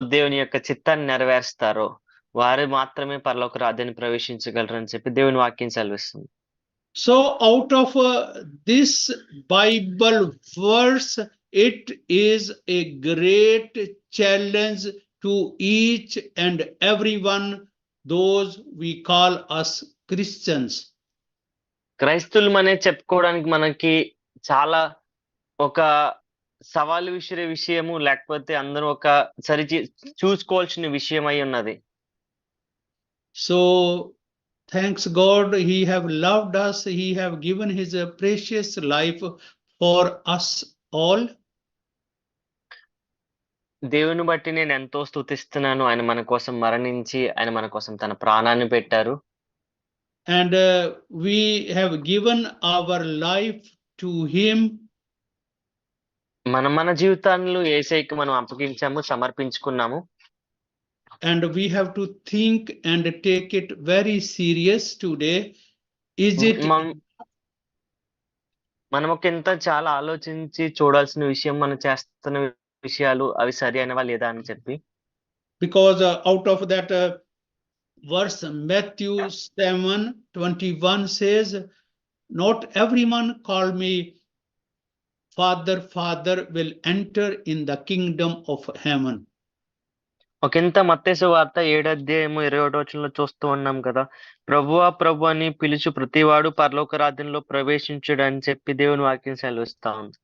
దేవుని యొక్క చిత్తాన్ని నెరవేరుస్తారో, వారు మాత్రమే పరలోక రాజ్యాన్ని ప్రవేశించగలరని చెప్పి దేవుని వాక్యం సెలవిస్తుంది. So out of this Bible verse, it is a great challenge to each and everyone, those we call us Christians. క్రైస్తవులమనే చెప్పుకోవడానికి మనకి చాలా ఒక సవాలు విసిరే విషయము, లేకపోతే అందరూ ఒక చూసుకోవాల్సిన విషయమై ఉన్నది. So thanks God, he have loved us, he have given his precious life for us all. దేవుని బట్టి నేను ఎంతో స్తుతిస్తున్నాను. ఆయన మన కోసం మరణించి, ఆయన మన కోసం తన ప్రాణాన్ని పెట్టారు. And we have given our life to him. మన జీవితాలను యేసయ్యకి మనం అప్పగించాము, సమర్పించుకున్నాము. And we have to think and take it very serious today. Is it మనమొకింత చాలా ఆలోచించి చూడాల్సిన విషయం, మనం చేస్తున్న విషయాలు అవి సరి అయినవా లేదా అని చెప్పి. Because out of that verse Matthew 7:21 says, not everyone call me Father, Father will enter in the kingdom of heaven. ఒకంత మత్తయి సువార్త 7వ అధ్యాయము 21వ వచనంలో చూస్తూ ఉన్నాం కదా. ప్రభువా ప్రభు అని పిలుచు ప్రతివాడు పరలోక రాజ్యంలో ప్రవేశించుడు అని చెప్పి దేవుని వాక్యం సెలవిస్తా ఉంది.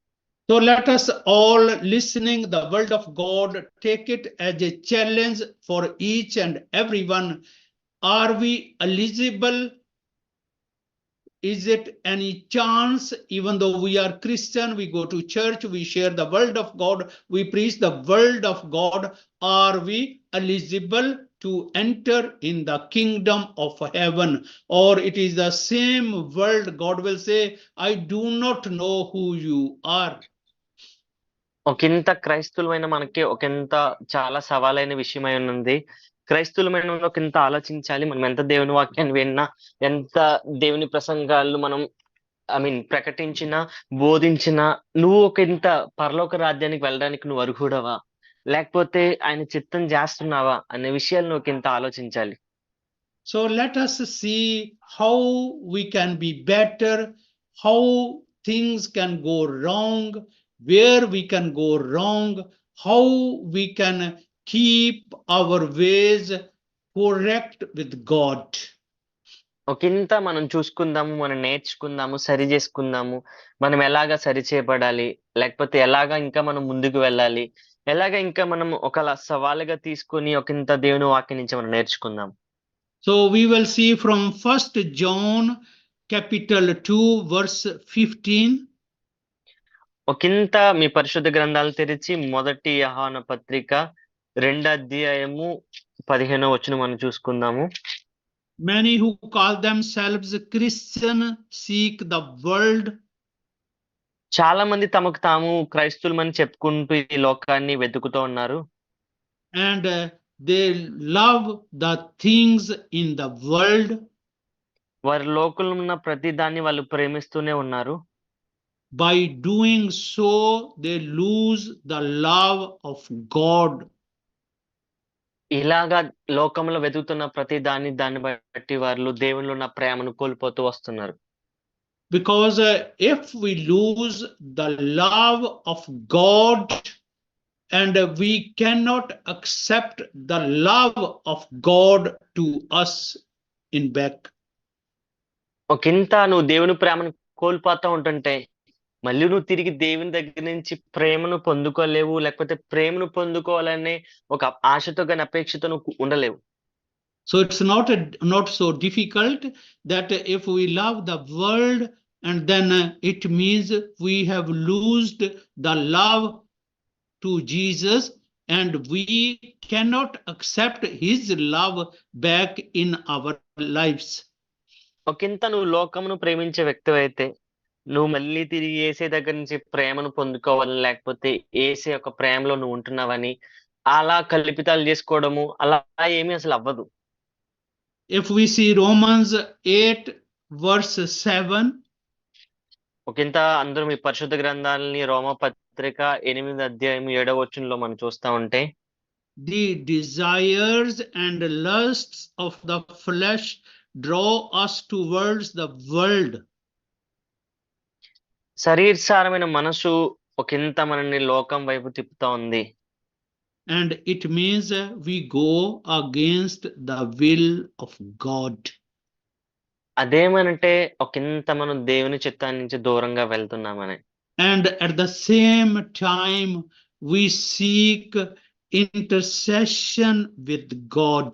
So let us all listening the word of God take it as a challenge for each and everyone. Are we eligible? Is it any chance, even though we are Christian, we go to church, we share the word of God, we preach the word of God, are we eligible to enter in the kingdom of heaven? Or it is the same world, God will say, I do not know who you are. ఒకంత క్రైస్తవులమైన మనకి ఒకంత చాలా సవాలైన విషయమై ఉన్నది. క్రైస్తవులమైన ఒకంత ఆలోచించాలి. మనం ఎంత దేవుని వాక్యాన్ని విన్నా, ఎంత దేవుని ప్రసంగాలు మనం ప్రకటించినా, బోధించినా, నువ్వు ఒకంత పరలోక రాజ్యానికి వెళ్ళడానికి నువ్వు అర్హుడవా? లేకపోతే ఆయన చిత్తం చేస్తున్నావా అనే విషయాలు నువ్వు ఒకంత ఆలోచించాలి. So let us see how we can be better, how things can go wrong, where we can go wrong, how we can keep our ways correct with God. ఒకంత మనం చూసుకుందాము, మనం నేర్చుకుందాము, సరి చేసుకుందాము. మనం ఎలాగా సరి చేయబడాలి, లేకపోతే ఎలాగా ఇంకా మనం ముందుకు వెళ్ళాలి, ఎలాగా ఇంకా మనం ఒక సవాలుగా తీసుకొని ఒకంత దేవుని వాక్యం నుంచి మనం నేర్చుకుందాం. So we will see from 1 John capital 2 verse 15. ఒకంత మీ పరిశుద్ధ గ్రంథాలు తెరిచి మొదటి యోహాను పత్రిక 2వ అధ్యాయము 15వ వచనం మనం చూసుకుందాము. Many who call themselves Christian seek the world. చాలా మంది తమకు తాము క్రైస్తవులమని చెప్పుకుంటూ ఈ లోకాన్ని వెతుకుతూ ఉన్నారు. And they love the things in the world. వారి లోకంలో ఉన్న ప్రతి దాన్ని వాళ్ళు ప్రేమిస్తూనే ఉన్నారు. By doing so, they lose the love of God. ఇలాగా లోకంలో వెతుకుతున్న ప్రతి దాన్ని బట్టి వాళ్ళు దేవునిలో ఉన్న ప్రేమను కోల్పోతూ వస్తున్నారు. Because if we lose the love of God and we cannot accept the love of God to us in back. ఒకంత నువ్వు దేవుని ప్రేమను కోల్పోతూ ఉంటుంటే మళ్ళీ నువ్వు తిరిగి దేవుని దగ్గర నుంచి ప్రేమను పొందుకోలేవు, లేకపోతే ప్రేమను పొందుకోవాలనే ఒక ఆశతో కానీ అపేక్షతో నువ్వు ఉండలేవు. So it's not so difficult that if we love the world and then it means we have lost the love to Jesus and we cannot accept his love back in our lives. ఒకంత నువ్వు లోకమును ప్రేమించే వ్యక్తివైతే నువ్వు మళ్ళీ తిరిగి యేసే దగ్గర నుంచి ప్రేమను పొందుకోవాలని, లేకపోతే యేసే యొక్క ప్రేమలో నువ్వు ఉంటున్నావని అలా కల్పితాలు చేసుకోవడము అలా ఏమీ అసలు అవ్వదు. If we see Romans 8 verse 7, ఒకంత అందరూ మీ పరిశుద్ధ గ్రంథాలని రోమా పత్రిక 8వ అధ్యాయం 7వ వచనంలో మనం చూస్తా ఉంటే, the desires and lusts of the flesh draw us towards the world. శరీరసారమైన మనసు ఒకంత మనల్ని లోకం వైపు తిప్పుతా ఉంది. And it means we go against the will of God. అదేమనంటే ఒకంత మనం దేవుని చిత్తాన్ని నుంచి దూరంగా వెళ్తున్నామని. And at the same time, we seek intercession with God.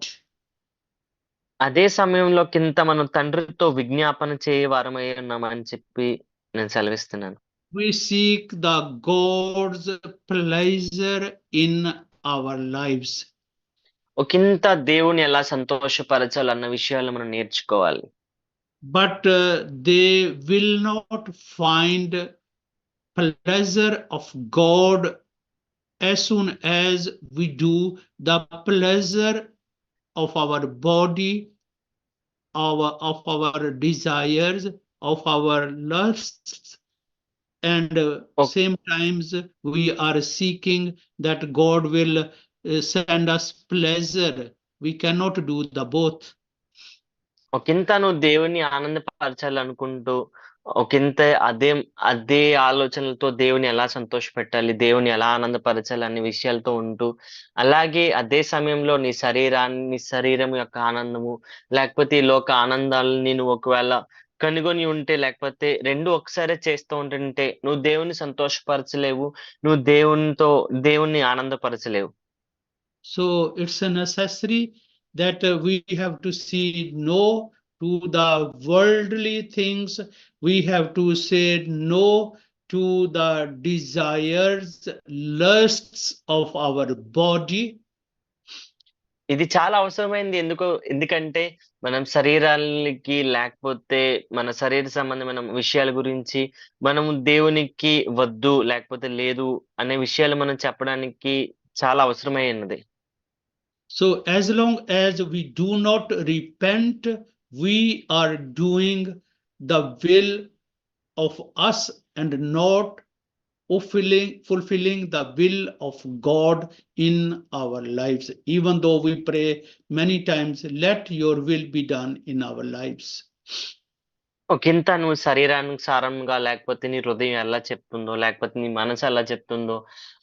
అదే సమయంలో కింత మనం తండ్రితో విజ్ఞాపన చేయవారమై ఉన్నామని చెప్పి నేను సెలవిస్తున్నాను. We seek the God's pleasure in our lives. ఒకంత దేవుని ఎలా సంతోషపరచాలన్న విషయాలు మనం నేర్చుకోవాలి. But they will not find pleasure of God as soon as we do the pleasure of our body, of our desires, of our lusts, and same times we are seeking that God will send us pleasure. We cannot do the both. ఒకంత నువ్వు దేవుని ఆనందపరచాలనుకుంటూ ఒకంత అదే ఆలోచనలతో దేవుని ఎలా సంతోషపెట్టాలి, దేవుని ఎలా ఆనందపరచాలి అనే విషయాలతో ఉంటూ, అలాగే అదే సమయంలో నీ శరీరం యొక్క ఆనందము, లేకపోతే ఈ లోక ఆనందాలని నువ్వు ఒకవేళ కనుగొని ఉంటే, లేకపోతే రెండు ఒకసారే చేస్తూ ఉంటుంటే నువ్వు దేవుని సంతోషపరచలేవు, నువ్వు దేవుణ్ణి ఆనందపరచలేవు. So it's a necessary that we have to see no to the worldly things. We have to say no to the desires, lusts of our body. ఇది చాలా అవసరమైంది. ఎందుకంటే మనం శరీరాలకి లేకపోతే మన శరీర సంబంధమైన విషయాల గురించి మనము దేవునికి వద్దు, లేకపోతే లేదు అనే విషయాలు మనం చెప్పడానికి చాలా అవసరమై ఉన్నది. So as long as we do not repent, we are doing the will of us and not fulfilling the will of God in our lives. Even though we pray many times, let your will be done in our lives. ఒకంత నువ్వు శరీరానికి సారంగా, లేకపోతే నీ హృదయం ఎలా చెప్తుందో, లేకపోతే నీ మనసు ఎలా చెప్తుందో,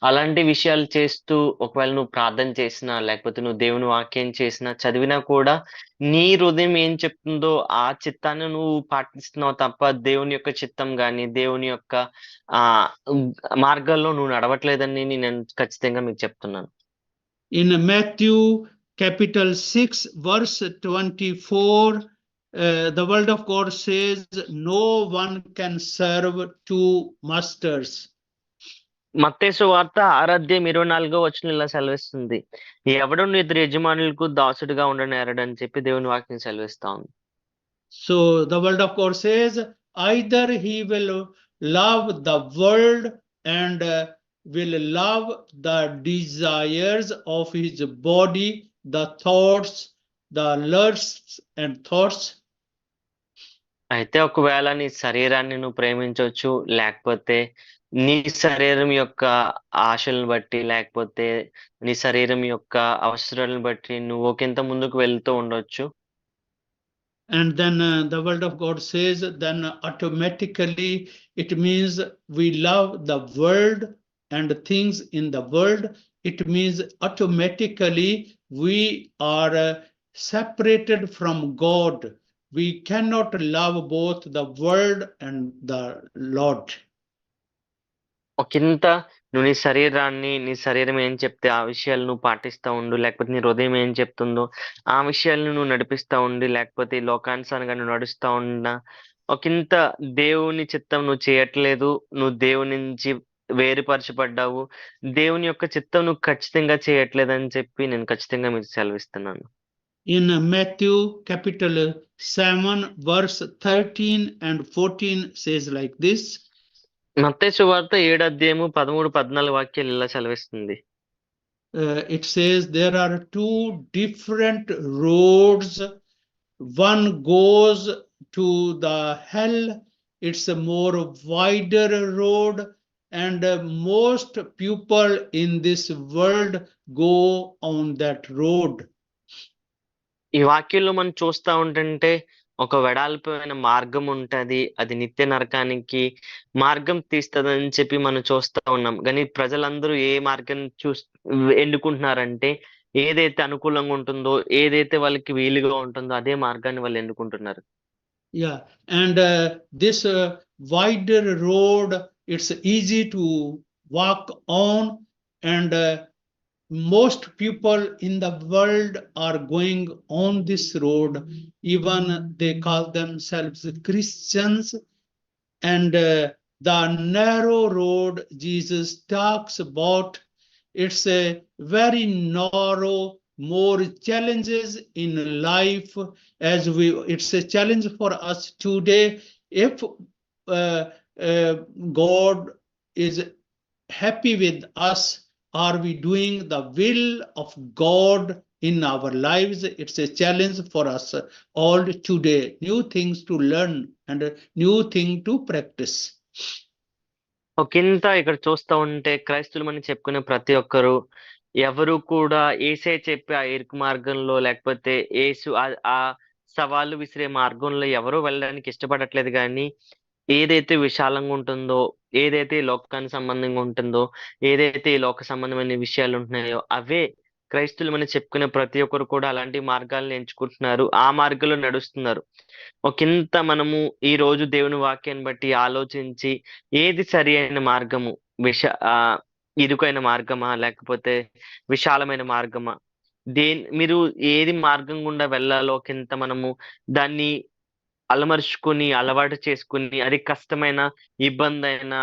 అలాంటి విషయాలు చేస్తూ ఒకవేళ నువ్వు ప్రార్థన చేసినా, లేకపోతే నువ్వు దేవుని వాక్యం చేసినా, చదివినా కూడా నీ హృదయం ఏం చెప్తుందో ఆ చిత్తాన్ని నువ్వు పాటిస్తున్నావు తప్ప దేవుని యొక్క చిత్తం గాని, దేవుని యొక్క మార్గాల్లో నువ్వు నడవట్లేదని నేను ఖచ్చితంగా మీకు చెప్తున్నాను. In Matthew capital 6 verse 24, the word of God says, no one can serve two masters. మత్తయి సువార్త 6:24 ఇలా సెలవిస్తుంది. ఎవడును ఇద్దరు యజమానులకు దాసుడిగా ఉండనేరడని చెప్పి దేవుని వాక్యం సెలవిస్తా ఉంది. So the word of God says, either he will love the world and will love the desires of his body, the thoughts, the lusts and thoughts. అయితే ఒకవేళ నీ శరీరాన్ని నువ్వు ప్రేమించవచ్చు, లేకపోతే నీ శరీరం యొక్క ఆశలను బట్టి, లేకపోతే నీ శరీరం యొక్క అవసరాలను బట్టి నువ్వు ఒకంత ముందుకు వెళ్తూ ఉండొచ్చు. And then the word of God says, then automatically it means we love the world and things in the world. It means automatically we are separated from God. We cannot love both the world and the Lord. ఒకంత నువ్వు నీ శరీరం ఏం చెప్తే ఆ విషయాలు నువ్వు పాటిస్తూ ఉండు, లేకపోతే నీ హృదయం ఏం చెప్తుందో ఆ విషయాలను నువ్వు నడిపిస్తూ ఉండి, లేకపోతే లోకానుసారంగా నువ్వు నడుస్తూ ఉన్నా ఒకంత దేవుని చిత్తం నువ్వు చేయట్లేదు, నువ్వు దేవుని నుంచి వేరుపరచబడ్డావు, దేవుని యొక్క చిత్తం నువ్వు ఖచ్చితంగా చేయట్లేదని చెప్పి నేను ఖచ్చితంగా మీకు సెలవిస్తున్నాను. In Matthew capital 7 verse 13 and 14 says like this. మత్తయి సువార్త 7:13-14 ఇలా సెలవిస్తుంది. It says there are two different roads. One goes to the hell. It's a more wider road, and most people in this world go on that road. ఈ వాక్యంలో మనం చూస్తా ఉంటుంటే ఒక వెడల్పైన మార్గం ఉంటది. అది నిత్య నరకానికి మార్గం తీస్తదని చెప్పి మనం చూస్తా ఉన్నాం. గానీ ప్రజలందరూ ఏ మార్గం ఎన్నుకుంటున్నారంటే ఏదైతే అనుకూలంగా ఉంటుందో, ఏదైతే వాళ్ళకి వీలుగా ఉంటుందో అదే మార్గాన్ని వాళ్ళు ఎన్నుకుంటున్నారు. Yeah, and this wider road, it's easy to walk on, and most people in the world are going on this road. Even they call themselves Christians, and the narrow road Jesus talks about, it's a very narrow, more challenges in life. As it's a challenge for us today. If God is happy with us, are we doing the will of God in our lives? It's a challenge for us all today. New things to learn and new thing to practice. ఒకంత ఇక్కడ చూస్తా ఉంటే క్రైస్తవులమని చెప్పుకునే ప్రతి ఒక్కరు ఎవరు కూడా యేసే చెప్పే ఆ ఇరుకు మార్గంలో లేకపోతే యేసు ఆ సవాలు విసిరే మార్గంలో ఎవరు వెళ్ళడానికి ఇష్టపడట్లేదు గానీ, ఏదైతే విశాలంగా ఉంటుందో, ఏదైతే ఈ లోకానికి సంబంధంగా ఉంటుందో, ఏదైతే ఈ లోక సంబంధమైన విషయాలుంటున్నాయో అవే క్రైస్తవులమని చెప్పుకునే ప్రతి ఒక్కరు కూడా అలాంటి మార్గాలను ఎంచుకుంటున్నారు. ఆ మార్గంలో నడుస్తున్నారు. ఒకంత మనము ఈరోజు దేవుని వాక్యాన్ని బట్టి ఆలోచించి ఏది సరి అయిన మార్గము? ఇరుకైన మార్గమా? లేకపోతే విశాలమైన మార్గమా? మీరు ఏది మార్గం గుండా వెళ్ళాలో ఒకంత మనము దాన్ని అలమరుచుకొని, అలవాటు చేసుకొని, అది కష్టమైన, ఇబ్బందైన,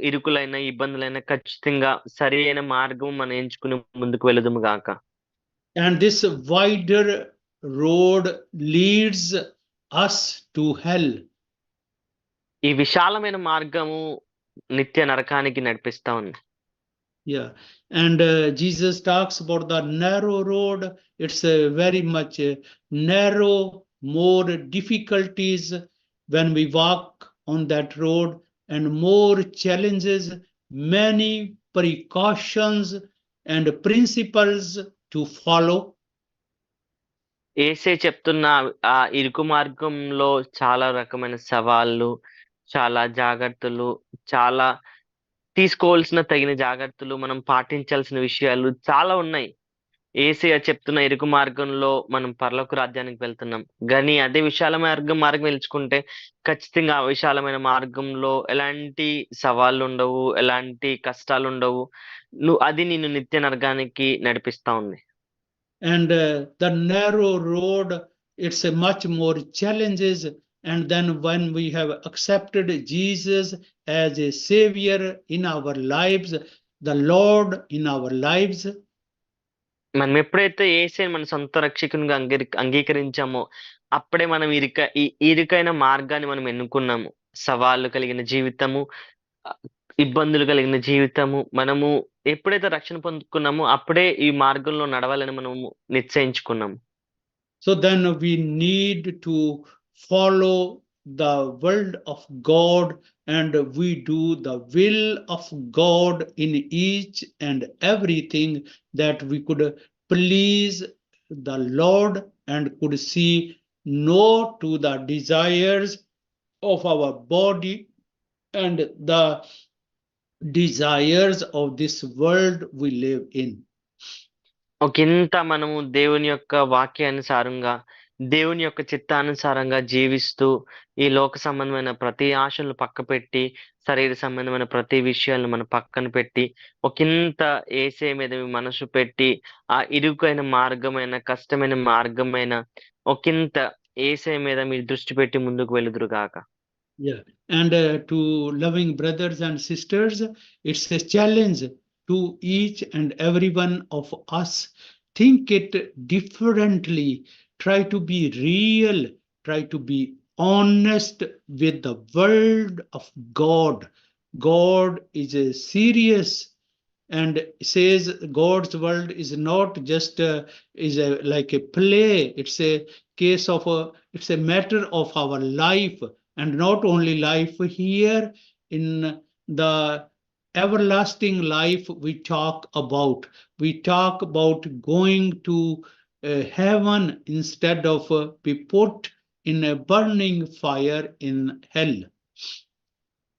ఇరుకులైన, ఇబ్బందులైన ఖచ్చితంగా సరి అయిన మార్గం మనం ఎంచుకుని ముందుకు వెళుదుము గాక. And this wider road leads us to hell. ఈ విశాలమైన మార్గము నిత్య నరకానికి నడిపిస్తా ఉంది. Yeah, and Jesus talks about the narrow road. It's very much narrow, more difficulties when we walk on that road, and more challenges, many precautions and principles to follow. యేసే చెప్తున్న ఆ ఇరుకు మార్గంలో చాలా రకమైన సవాళ్ళు, చాలా జాగ్రత్తలు, చాలా తీసుకోవాల్సిన తగిన జాగ్రత్తలు, మనం పాటించాల్సిన విషయాలు చాలా ఉన్నాయి. యేసయ్య చెప్తున్న ఇరుకు మార్గంలో మనం పరలోక రాజ్యానికి వెళ్తున్నాం. గానీ అదే విశాలమైన మార్గం ఎంచుకుంటే ఖచ్చితంగా ఆ విశాలమైన మార్గంలో ఎలాంటి సవాళ్ళుండవు, ఎలాంటి కష్టాలుండవు. అది నిన్ను నిత్య నరకానికి నడిపిస్తా ఉంది. And the narrow road, it's a much more challenges. And then when we have accepted Jesus as a savior in our lives, the Lord in our lives, మనం ఎప్పుడైతే యేసయ్యని మన సొంత రక్షకునిగా అంగీకరించామో అప్పుడే మనం ఇరుకైన మార్గాన్ని మనం ఎన్నుకున్నాము. సవాళ్ళు కలిగిన జీవితము, ఇబ్బందులు కలిగిన జీవితము, మనము ఎప్పుడైతే రక్షణ పొందుకున్నామో అప్పుడే ఈ మార్గంలో నడవాలని మనము నిశ్చయించుకున్నాము. So then we need to follow the word of God, and we do the will of God in each and everything, that we could please the Lord and could see no to the desires of our body and the desires of this world we live in. ఒకంత మనము దేవుని యొక్క వాక్యానుసారంగా, దేవుని యొక్క చిత్తానుసారంగా జీవిస్తూ ఈ లోక సంబంధమైన ప్రతి ఆశలను పక్కపెట్టి, శరీర సంబంధమైన ప్రతి విషయాలను మనం పక్కన పెట్టి, ఒకంత యేసయ్య మీద మనసు పెట్టి, ఆ ఇరుకైన మార్గమైన, కష్టమైన మార్గమైన ఒకంత యేసయ్య మీద మీరు దృష్టి పెట్టి ముందుకు వెలుదురు గాక. Yeah, and to loving brothers and sisters, it's a challenge to each and every one of us. Think it differently. Try to be real. Try to be honest with the word of God. God is a serious, and says God's word is not just like a play. It's a case of it's a matter of our life, and not only life here in the everlasting life we talk about. We talk about going to heaven instead of be put in a burning fire in hell.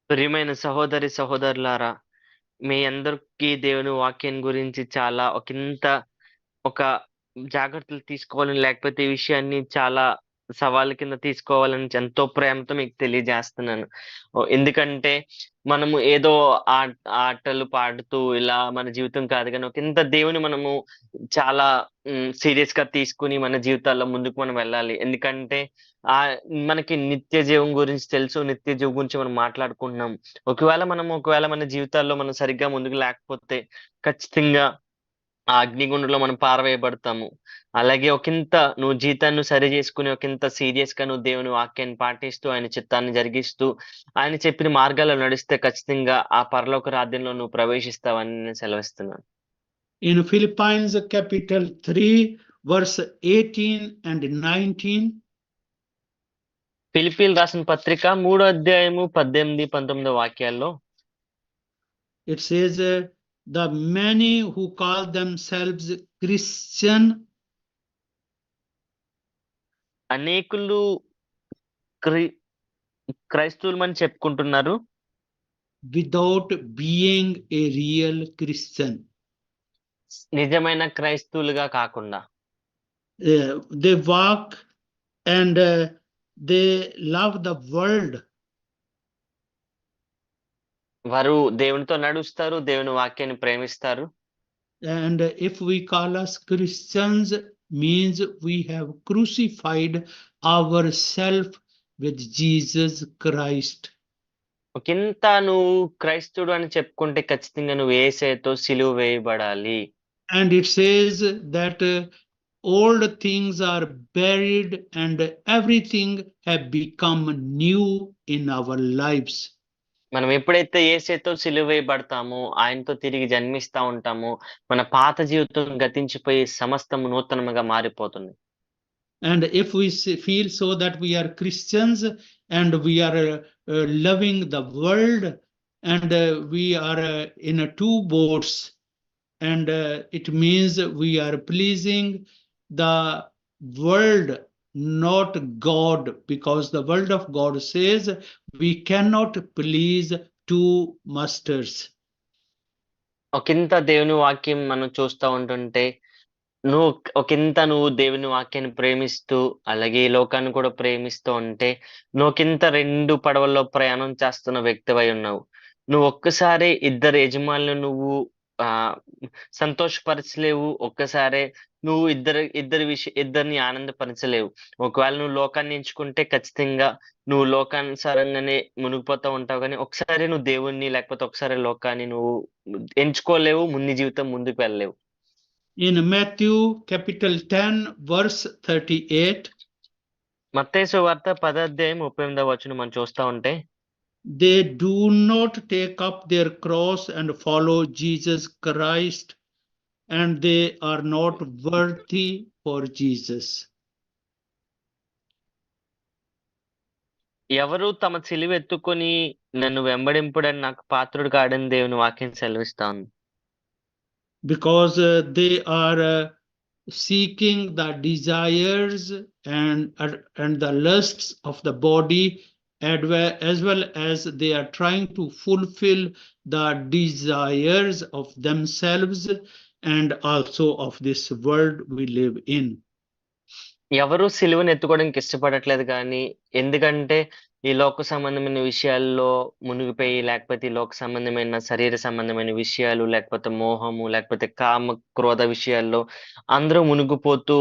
ప్రియమైన సహోదరి సహోదరులారా, మీ అందరికీ దేవుని వాక్యం గురించి చాలా ఒక జాగ్రత్తలు తీసుకోవాలని, లేకపోతే ఈ విషయాన్ని చాలా సవాలు కింద తీసుకోవాలని ఎంతో ప్రేమతో మీకు తెలియజేస్తున్నాను. ఎందుకంటే మనము ఏదో ఆటలు పాడుతూ ఇలా మన జీవితం కాదు గానీ, ఒకంత దేవుని మనము చాలా సీరియస్‌గా తీసుకొని మన జీవితాల్లో ముందుకు మనం వెళ్ళాలి. ఎందుకంటే ఆహ్, మనకి నిత్య జీవం గురించి తెలుసు. నిత్య జీవం గురించి మనం మాట్లాడుకుంటున్నాం. ఒకవేళ మన జీవితాల్లో మనం సరిగ్గా ముందుకు లేకపోతే ఖచ్చితంగా ఆ అగ్నిగుండంలో మనం పారవేయబడతాము. అలాగే నువ్వు జీవితాన్ని సరి చేసుకొని ఒకంత సీరియస్‌గా నువ్వు దేవుని వాక్యాన్ని పాటిస్తూ, ఆయన చిత్తాన్ని జరిగిస్తూ, ఆయన చెప్పిన మార్గాల్లో నడిస్తే ఖచ్చితంగా ఆ పరలోక రాజ్యంలో నువ్వు ప్రవేశిస్తావని నేను సెలవిస్తున్నాను. In Philippians capital 3, verse 18 and 19, ఫిలిప్పీయులకు రాసిన పత్రిక 3వ అధ్యాయము 18, 19 వాక్యాల్లో it says, the many who call themselves Christian అనేకులు క్రైస్తవులమని చెప్పుకుంటున్నారు, without being a real Christian. నిజమైన క్రైస్తవులుగా కాకుండా. They walk and they love the world. వారు దేవునితో నడుస్తారు, దేవుని వాక్యాన్ని ప్రేమిస్తారు. And if we call us Christians, means we have crucified ourselves with Jesus Christ. ఒకంత నువ్వు క్రైస్తవుడు అని చెప్పుకుంటే ఖచ్చితంగా నువ్వు యేసుతో సిలువ వేయబడాలి. And it says that old things are buried and everything have become new in our lives. మనం ఎప్పుడైతే యేసుతో సిలువ వేయబడతామో, ఆయనతో తిరిగి జన్మిస్తా ఉంటామో, మన పాత జీవితం గతించిపోయి సమస్తము నూతనముగా మారిపోతుంది. And if we feel so that we are Christians and we are loving the world and we are in two boats, and it means we are pleasing the world, not God, because the word of God says we cannot please two masters. ఒకంత దేవుని వాక్యం మనం చూస్తా ఉంటుంటే నువ్వు దేవుని వాక్యాన్ని ప్రేమిస్తూ, అలాగే ఈ లోకాన్ని కూడా ప్రేమిస్తూ ఉంటే, నువ్వొకింత 2 పడవల్లో ప్రయాణం చేస్తున్న వ్యక్తివై ఉన్నావు. నువ్వు ఒక్కసారి ఇద్దరు యజమానులను నువ్వు సంతోషపరచలేవు. ఒక్కసారే నువ్వు ఇద్దరిని ఆనందపరచలేవు. ఒకవేళ నువ్వు లోకాన్ని ఎంచుకుంటే ఖచ్చితంగా నువ్వు లోకానుసారంగానే మునిగిపోతా ఉంటావు గానీ, ఒకసారి నువ్వు దేవుణ్ణి లేకపోతే ఒకసారి లోకాన్ని నువ్వు ఎంచుకోలేవు. జీవితం ముందుకు వెళ్ళలేవు. In Matthew capital 10 verse 38, మత్తయి సువార్త 10వ అధ్యాయం 38వ వచనం మనం చూస్తా ఉంటే, they do not take up their cross and follow Jesus Christ, and they are not worthy for Jesus. ఎవరు తమ సిలువ ఎత్తుకొని నన్ను వెంబడింపుడని నాకు పాత్రుడు కాడని దేవుని వాక్యం సెలవిస్తాను. Because they are seeking the desires and the lusts of the body, as well as they are trying to fulfill the desires of themselves and also of this world we live in. ఎవరు సిలువను ఎత్తుకోవడానికి ఇష్టపడట్లేదు కానీ, ఎందుకంటే ఈ లోక సంబంధమైన విషయాల్లో మునిగిపోయి, లేకపోతే ఈ లోక సంబంధమైన శరీర సంబంధమైన విషయాలు, లేకపోతే మోహము, లేకపోతే కామ క్రోధ విషయాల్లో అందరూ మునిగిపోతూ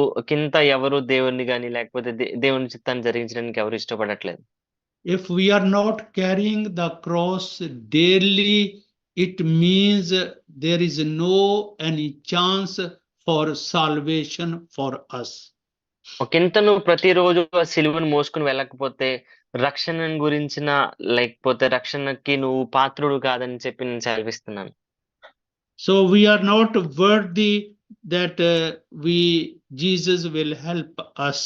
ఎవరు దేవుణ్ణి గాని లేకపోతే దేవుని చిత్తాన్ని జరిగించడానికి ఎవరు ఇష్టపడట్లేదు. If we are not carrying the cross daily, it means there is no any chance for salvation for us. ఒకంత నువ్వు ప్రతిరోజు ఆ సిలువను మోసుకుని వెళ్ళకపోతే రక్షణ గురించిన లేకపోతే రక్షణకి నువ్వు పాత్రుడు కాదని చెప్పి నేను సెలవిస్తున్నాను. So we are not worthy that Jesus will help us.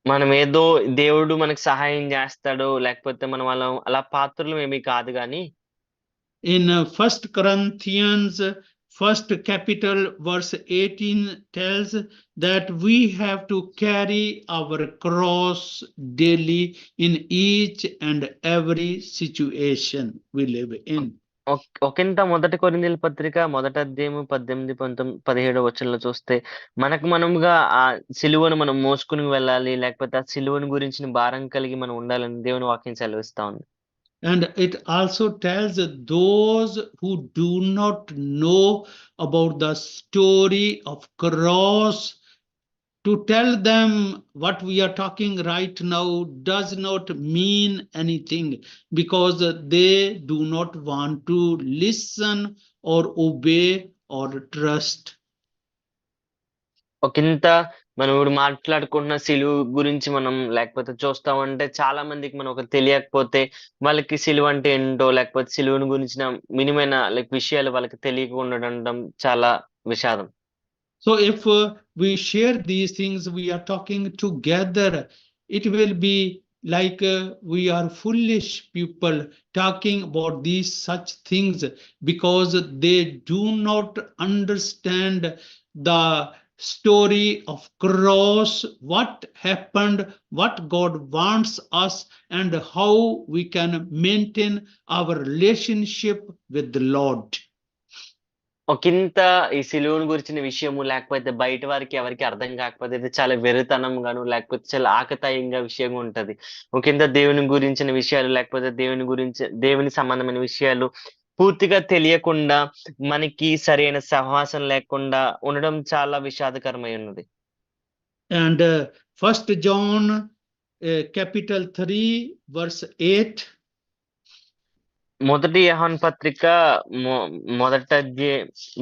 మనం ఏదో దేవుడు మనకు సహాయం చేస్తాడు, లేకపోతే మనం అలా పాత్రులం ఏమీ కాదు గాని, In 1 Corinthians, first capital, verse 18 tells that we have to carry our cross daily in each and every situation we live in. ఒకంత మొదటి కొరింథీయుల పత్రిక మొదటి అధ్యాయము 18, 19, 17 వచనంలో చూస్తే మనకు మనముగా ఆ సిలువను మనం మోసుకొని వెళ్ళాలి. లేకపోతే ఆ సిలువను గురించిన భారం కలిగి మనం ఉండాలని దేవుని వాక్యం సెలవిస్తా ఉంది. And it also tells those who do not know about the story of cross, to tell them what we are talking right now does not mean anything, because they do not want to listen or obey or trust. ఒకంత మనం ఇప్పుడు మాట్లాడుకుంటున్న సిలువ గురించి మనం లేకపోతే చూస్తామంటే చాలా మందికి మనకు తెలియకపోతే వాళ్ళకి సిలువ అంటే ఏంటో లేకపోతే సిలువను గురించిన మినిమైన విషయాలు వాళ్ళకి తెలియకుండా ఉండడం చాలా విషాదం. So if we share these things, we are talking together, it will be like we are foolish people talking about these such things, because they do not understand the story of cross, what happened, what God wants us, and how we can maintain our relationship with the Lord. ఒకంత ఈ సిలువను గురించిన విషయము లేకపోతే బయట వారికి ఎవరికి అర్థం కాకపోతే ఇది చాలా వెర్రితనంగాను లేకపోతే చాలా ఆకతాయంగా విషయంగా ఉంటది. ఒకంత దేవుని గురించిన విషయాలు లేకపోతే దేవుని సంబంధమైన విషయాలు పూర్తిగా తెలియకుండా మనకి సరైన సహవాసం లేకుండా ఉండడం చాలా విషాదకరమై ఉన్నది. And 1 John capital 3 verse 8, మొదటి యోహాను పత్రిక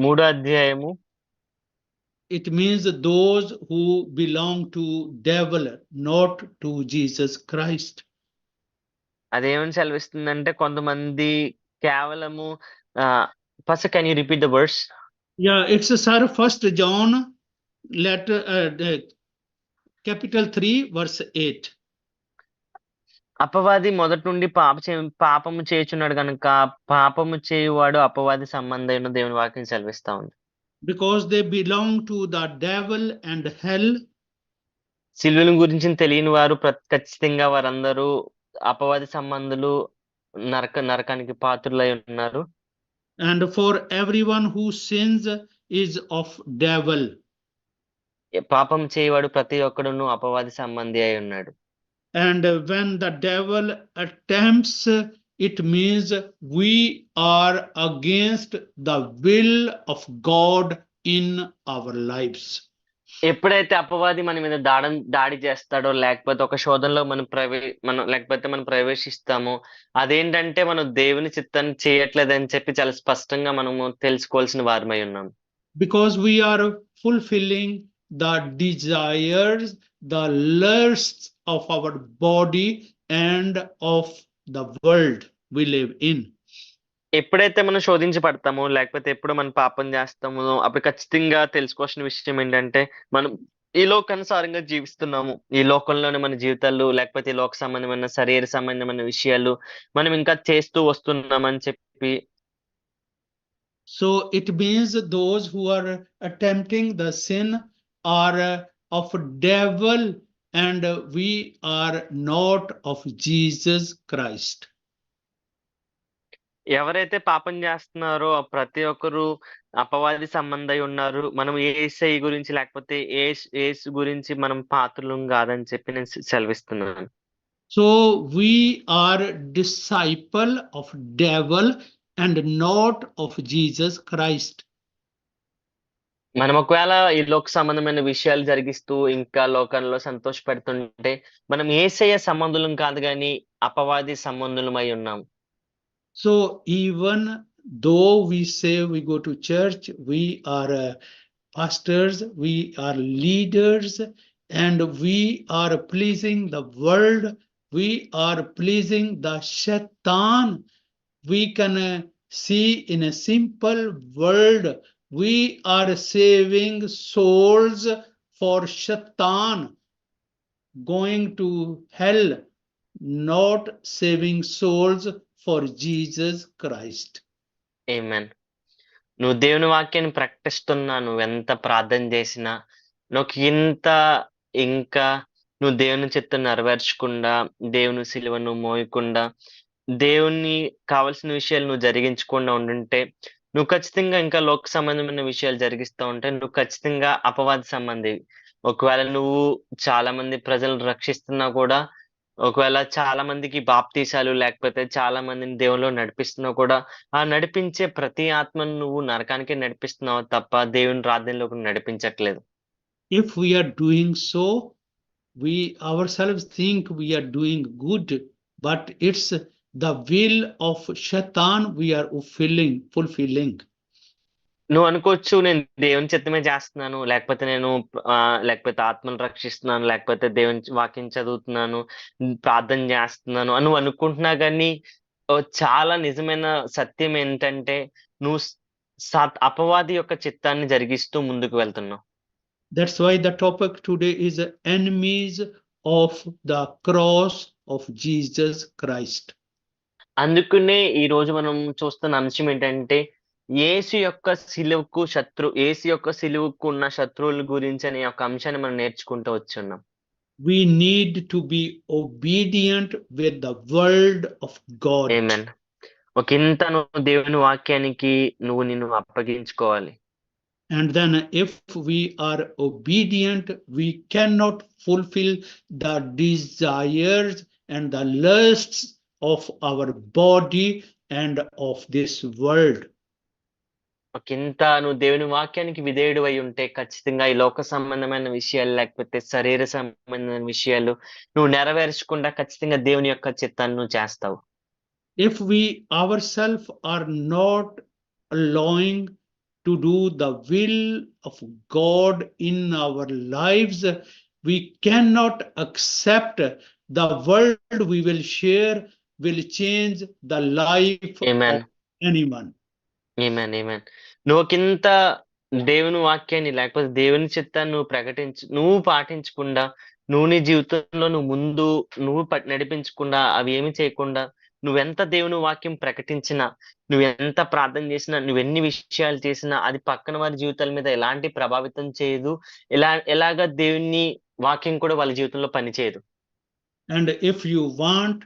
మూడో అధ్యాయము, it means those who belong to devil, not to Jesus Christ. అదేమని సెలవిస్తుందంటే కొంతమంది కేవలము first can you repeat the words? Yeah, it's sir, 1 John letter capital 3 verse 8. అపవాది మొదటి నుండి పాపము చేయుచున్నాడు గనుక పాపము చేయువాడు అపవాది సంబంధమైన దేవుని వాక్యం సెలవిస్తా ఉంది. Because they belong to the devil and hell. సిలువను గురించి తెలియని వారు ఖచ్చితంగా వారందరూ అపవాది సంబంధులు, నరకానికి పాత్రులై ఉన్నారు. And for everyone who sins is of devil. పాపం చేయవాడు ప్రతి ఒక్కడును అపవాది సంబంధి అయి ఉన్నాడు. And when the devil attempts, it means we are against the will of God in our lives. ఎప్పుడైతే అపవాది మన మీద దాడి చేస్తాడో లేకపోతే ఒక శోధనలో మనం ప్రవేశిస్తామో అదేంటంటే మనం దేవుని చిత్తాన్ని చేయట్లేదని చెప్పి చాలా స్పష్టంగా మనము తెలుసుకోవాల్సిన వారమై ఉన్నాం. Because we are fulfilling the desires, the lusts of our body and of the world we live in. ఎప్పుడైతే మనం శోధించబడతామో లేకపోతే ఎప్పుడు మనం పాపం చేస్తామో అప్పుడు ఖచ్చితంగా తెలుసుకోవాల్సిన విషయం ఏంటంటే మనం ఈ లోకానుసారంగా జీవిస్తున్నాము. ఈ లోకంలోనే మన జీవితాలు లేకపోతే ఈ లోక సంబంధమైన శరీర సంబంధమైన విషయాలు మనం ఇంకా చేస్తూ వస్తున్నామని చెప్పి. So it means those who are attempting the sin are of devil, and we are not of Jesus Christ. ఎవరైతే పాపం చేస్తున్నారో ప్రతి ఒక్కరు అపవాది సంబంధై ఉన్నారు. మనం యేసయ్య గురించి లేకపోతే యేసు గురించి మనం పాత్రులం కాదని చెప్పి నేను సెలవిస్తున్నాను. So we are disciple of devil and not of Jesus Christ. మనం ఒకవేళ ఈ లోక సంబంధమైన విషయాలు జరిగిస్తూ ఇంకా లోకంలో సంతోషపెడుతుంటే మనం యేసయ్య సంబంధులం కాదు కానీ అపవాది సంబంధులమై ఉన్నాం. So even though we say we go to church, we are pastors, we are leaders, and we are pleasing the world, we are pleasing the Shaitan, we can see in a simple word, we are saving souls for Shaitan, going to hell, not saving souls for Jesus Christ. ఆమేన్. నువ్వు దేవుని వాక్యాన్ని ప్రకటిస్తున్నా, నువ్వెంత ప్రార్థన చేసినా, ఇంత ఇంకా నువ్వు దేవుని చిత్తం నెరవేర్చకుండా, దేవుని సిలువను మోయకుండా, దేవుని కావాల్సిన విషయాలు నువ్వు జరిగించకుండా ఉండుంటే, నువ్వు ఖచ్చితంగా ఇంకా లోక సంబంధమైన విషయాలు జరిగిస్తా ఉంటే, నువ్వు ఖచ్చితంగా అపవాది సంబంధివి. ఒకవేళ నువ్వు చాలా మంది ప్రజలను రక్షిస్తున్నా కూడా, ఒకవేళ చాలా మందికి బాప్తీసాలు లేకపోతే చాలా మందిని దేవునిలో నడిపిస్తున్నా కూడా, ఆ నడిపించే ప్రతి ఆత్మను నువ్వు నరకానికే నడిపిస్తున్నావు తప్ప దేవుని రాజ్యంలోకి నడిపించట్లేదు. If we are doing so, we ourselves think we are doing good, but it's the will of Shaitan we are fulfilling. నువ్వు అనుకోవచ్చు నేను దేవుని చిత్తమే చేస్తున్నాను. లేకపోతే ఆత్మను రక్షిస్తున్నాను. లేకపోతే దేవుని వాక్యం చదువుతున్నాను. ప్రార్థన చేస్తున్నాను అని నువ్వు అనుకుంటున్నా గానీ, చాలా నిజమైన సత్యం ఏంటంటే, నువ్వు అపవాది యొక్క చిత్తాన్ని జరిగిస్తూ ముందుకు వెళ్తున్నావు. That's why the topic today is enemies of the cross of Jesus Christ. అందుకనే ఈరోజు మనం చూస్తున్న అంశం ఏంటంటే, యేసు యొక్క సిలువకు ఉన్న శత్రువుల గురించి అనే ఒక అంశాన్ని మనం నేర్చుకుంటూ వచ్చున్నాం. We need to be obedient with the word of God. ఆమేన్. నువ్వు దేవుని వాక్యానికి నిన్ను అప్పగించుకోవాలి. And then if we are obedient, we cannot fulfill the desires and the lusts of our body and of this world. నువ్వు దేవుని వాక్యానికి విధేయుడివై ఉంటే ఖచ్చితంగా ఈ లోక సంబంధమైన విషయాలు లేకపోతే శరీర సంబంధమైన విషయాలు నువ్వు నెరవేర్చకుండా ఖచ్చితంగా దేవుని యొక్క చిత్తాన్ని నువ్వు చేస్తావు. If we ourselves are not allowing to do the will of God in our lives, we cannot accept the word we will share will change the life Amen. of anyone. ఆమేన్. ఆమేన్. దేవుని వాక్యాన్ని లేకపోతే దేవుని చిత్తాన్ని నువ్వు పాటించకుండా, నువ్వు నీ జీవితంలో నువ్వు నడిపించకుండా, అవి ఏమి చేయకుండా, నువ్వెంత దేవుని వాక్యం ప్రకటించినా, నువ్వెంత ప్రార్థన చేసినా, నువ్వెన్ని విషయాలు చేసినా, అది పక్కన వారి జీవితాల మీద ఎలాంటి ప్రభావితం చేయదు. ఎలాగా దేవుని వాక్యం కూడా వాళ్ళ జీవితంలో పనిచేయదు. And if you want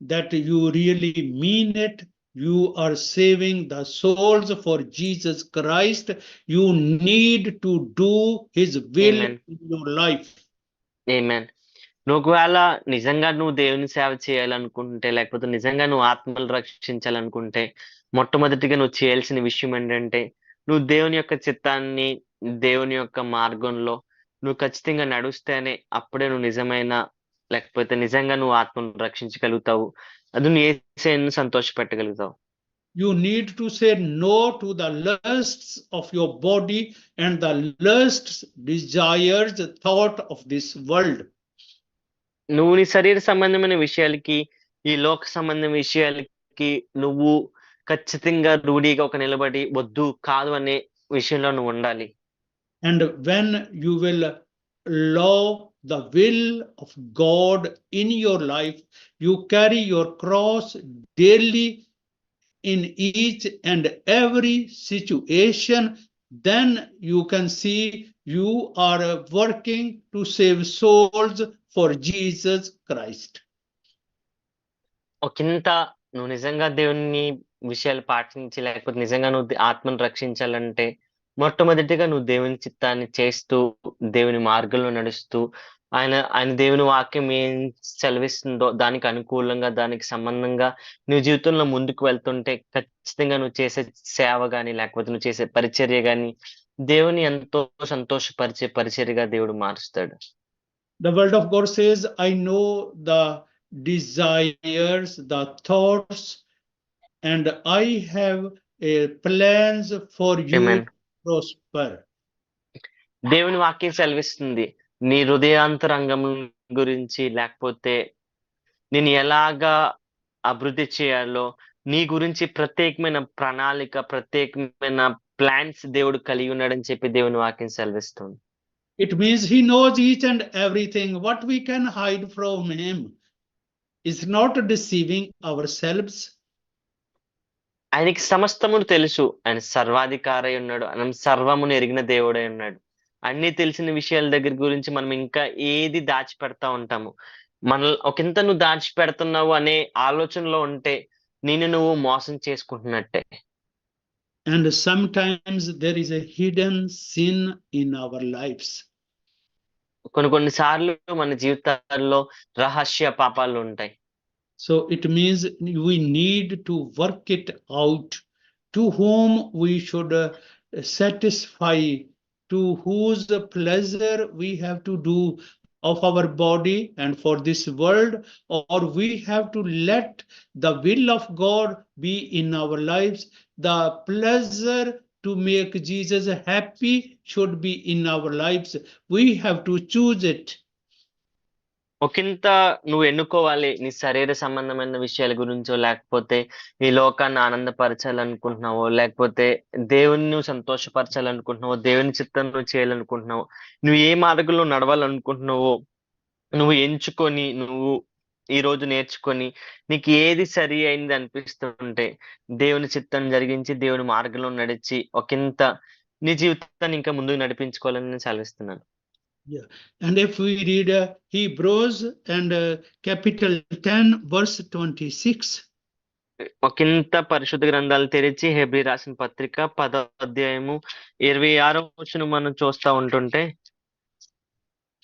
that you really mean it, you are saving the souls for Jesus Christ, you need to do his will Amen. in your life. ఆమేన్. ఒకవేళ నిజంగా నువ్వు దేవుని సేవ చేయాలనుకుంటే, లేకపోతే నిజంగా నువ్వు ఆత్మలు రక్షించాలనుకుంటే, మొట్టమొదటిగా నువ్వు చేయాల్సిన విషయం ఏంటంటే, నువ్వు దేవుని యొక్క చిత్తాన్ని, దేవుని యొక్క మార్గంలో నువ్వు ఖచ్చితంగా నడుస్తేనే అప్పుడే నువ్వు నిజంగా నువ్వు ఆత్మను రక్షించగలుగుతావు. అది నువ్వు యేసయ్యను సంతోషపెట్టగలుగుతావు. You need to say no to the lusts of your body and the lusts, desires, thought of this world. నువ్వు నీ శరీర సంబంధమైన విషయాలకి, ఈ లోక సంబంధం విషయాలకి నువ్వు ఖచ్చితంగా రూఢిగా నిలబడి వద్దు, కాదు అనే విషయంలో నువ్వు ఉండాలి. And when you will love the will of God in your life, you carry your cross daily in each and every situation, then you can see you are working to save souls for Jesus Christ. నువ్వు నిజంగా దేవుని విషయాలు పాటించి, లేకపోతే నిజంగా నువ్వు ఆత్మను రక్షించాలంటే, మొట్టమొదటిగా నువ్వు దేవుని చిత్తాన్ని చేస్తూ, దేవుని మార్గంలో నడుస్తూ, ఆయన దేవుని వాక్యం ఏం సెలవిస్తుందో దానికి అనుకూలంగా, దానికి సంబంధంగా నీ జీవితంలో ముందుకు వెళ్తుంటే ఖచ్చితంగా నువ్వు చేసే సేవ గాని, లేకపోతే నువ్వు చేసే పరిచర్య గాని దేవుని ఎంతో సంతోషపరిచే పరిచర్యగా దేవుడు మారుస్తాడు. The word of God says, I know the desires, the thoughts, and I have plans for you. Amen. To prosper. దేవుని వాక్యం సెలవిస్తుంది, నీ హృదయాంతరంగం గురించి, లేకపోతే నేను ఎలాగా అభివృద్ధి చేయాలో నీ గురించి ప్రత్యేకమైన ప్రణాళిక, ప్రత్యేకమైన ప్లాన్స్ దేవుడు కలిగి ఉన్నాడని చెప్పి దేవుని వాక్యం సెలవిస్తుంది. It means he knows each and everything. What we can hide from him is not deceiving ourselves. ఆయనకి సమస్తమును తెలుసు. ఆయన సర్వాధికారి అయి ఉన్నాడు. ఆయన సర్వమును ఎరిగిన దేవుడై ఉన్నాడు. అన్నీ తెలిసిన విషయాల దగ్గర గురించి మనం ఇంకా ఏది దాచిపెడతా ఉంటాము. ఒకంత నువ్వు దాచిపెడుతున్నావు అనే ఆలోచనలో ఉంటే నిన్ను నువ్వు మోసం చేసుకుంటున్నట్టే. And sometimes there is a hidden sin in our lives. కొన్ని సార్లు మన జీవితాల్లో రహస్య పాపాలు ఉంటాయి. So it means we need to work it out, to whom we should satisfy, to whose pleasure we have to do of our body and for this world, or we have to let the will of God be in our lives. The pleasure to make Jesus happy should be in our lives. We have to choose it. ఒకంత నువ్వు ఎన్నుకోవాలి. నీ శరీర సంబంధమైన విషయాల గురించో, లేకపోతే ఈ లోకాన్ని ఆనందపరచాలనుకుంటున్నావో, లేకపోతే దేవుడిని నువ్వు సంతోషపరచాలనుకుంటున్నావో, దేవుని చిత్తం నువ్వు చేయాలనుకుంటున్నావో, నువ్వు ఏ మార్గంలో నడవాలనుకుంటున్నావో నువ్వు ఎంచుకొని, నువ్వు ఈ రోజు నేర్చుకొని, నీకు ఏది సరి అయింది అనిపిస్తుంటే దేవుని చిత్తం జరిగించి, దేవుని మార్గంలో నడిచి ఒకంత నీ జీవితాన్ని ఇంకా ముందుకు నడిపించుకోవాలని నేను సెలవిస్తున్నాను. Yeah, and if we read Hebrews and capital 10 verse 26. ఒకంత పరిశుద్ధ గ్రంథాలు తెరిచి హెబ్రీ రాసిన పత్రిక 10వ అధ్యాయము 26వ వచనం మనం చూస్తా ఉంటుంటే,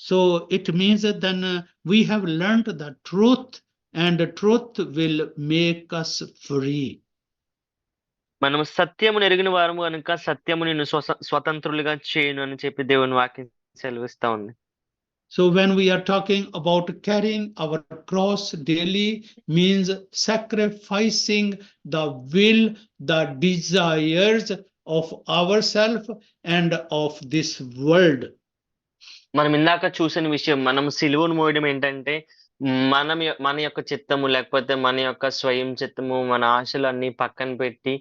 so it means that then we have learned the truth and the truth will make us free. మనం సత్యమును ఎరిగిన వారము కనుక సత్యము నిన్ను స్వతంత్రులుగా చేయును అని చెప్పి దేవుని వాక్యం సెలవిస్తా ఉంది. So when we are talking about carrying our cross daily means sacrificing the will, the desires of ourselves and of this world. మనం ఇందాక చూసిన విషయం, మనం సిలువను మోయడం ఏంటంటే మన యొక్క చిత్తము, లేకపోతే మన యొక్క స్వయం చిత్తము, మన ఆశలు అన్ని పక్కన పెట్టి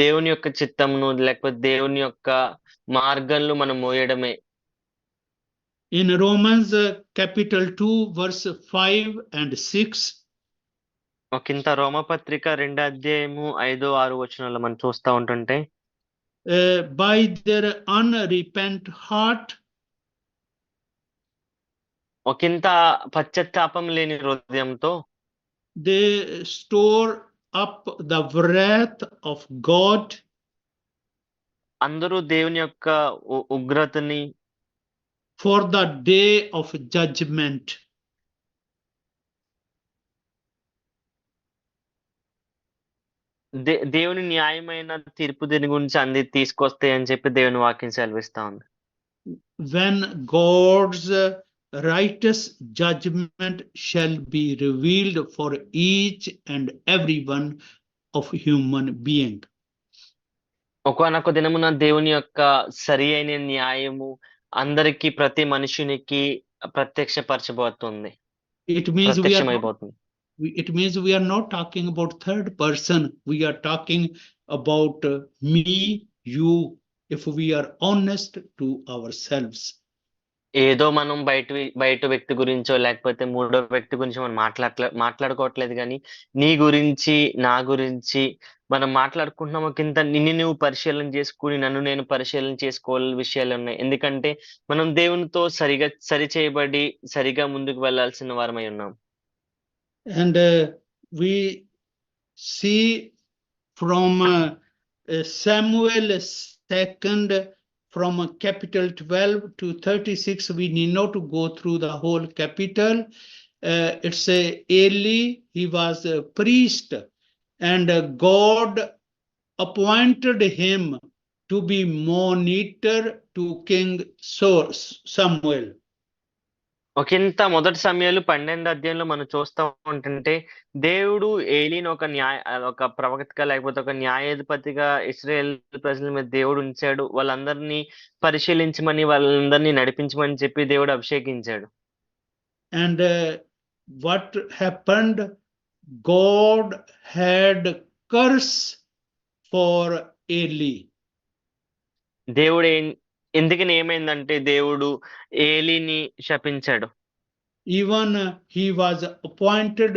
దేవుని యొక్క చిత్తమును, లేకపోతే దేవుని యొక్క మార్గంలో మనం మోయడమే. In Romans capital 2 verse 5 and 6. ఒకంత రోమపత్రిక 2వ అధ్యాయము 5, 6 వచనాల్లో మనం చూస్తా ఉంటుంటే, by their unrepentant heart, ఒకంత పశ్చాత్తాపం లేని హృదయంతో they store up the wrath of God. అందరూ దేవుని యొక్క ఉగ్రతని for the day of judgment. దేవుని న్యాయమైన తీర్పు దీని గురించి తీసుకొస్తాయి అని చెప్పి దేవుని వాక్యం సెలవిస్తా ఉంది. When God's righteous judgment shall be revealed for each and every one of human being. ఒకానొక దినమున దేవుని యొక్క సరి అయిన న్యాయము అందరికి, ప్రతి మనుషునికి ప్రత్యక్షపరచబోతుంది. It means we are not talking about third person. We are talking about me, you, if we are honest to ourselves. ఏదో మనం బయట వ్యక్తి గురించో, లేకపోతే మూడో వ్యక్తి గురించి మనం మాట్లాడుకోవట్లేదు కానీ నీ గురించి, నా గురించి మనం మాట్లాడుకుంటున్నాము. కింద నిన్ను నువ్వు పరిశీలన చేసుకుని, నన్ను నేను పరిశీలన చేసుకోవాల్సిన విషయాలు ఉన్నాయి. ఎందుకంటే మనం దేవునితో సరి చేయబడి సరిగా ముందుకు వెళ్లాల్సిన వారమై ఉన్నాం. And we see from Samuel 2nd from capital 12 to 36, we need not to go through the whole capital. It's Eli, he was a priest, and God appointed him to be monitor to King Samuel. ఒకంత మొదటి సమయాలు 12వ అధ్యాయంలో మనం చూస్తూ ఉంటుంటే, దేవుడు ఏలీని ఒక ప్రవక్తగా, లేకపోతే ఒక న్యాయాధిపతిగా ఇశ్రాయేల్ ప్రజల మీద దేవుడు ఉంచాడు. వాళ్ళందరినీ పరిశీలించమని, వాళ్ళందరినీ నడిపించమని చెప్పి దేవుడు అభిషేకించాడు. And what happened? God had curse for Eli. దేవుడు ఎందుకని ఏమైందంటే దేవుడు ఏలీని శపించాడు. Even he was appointed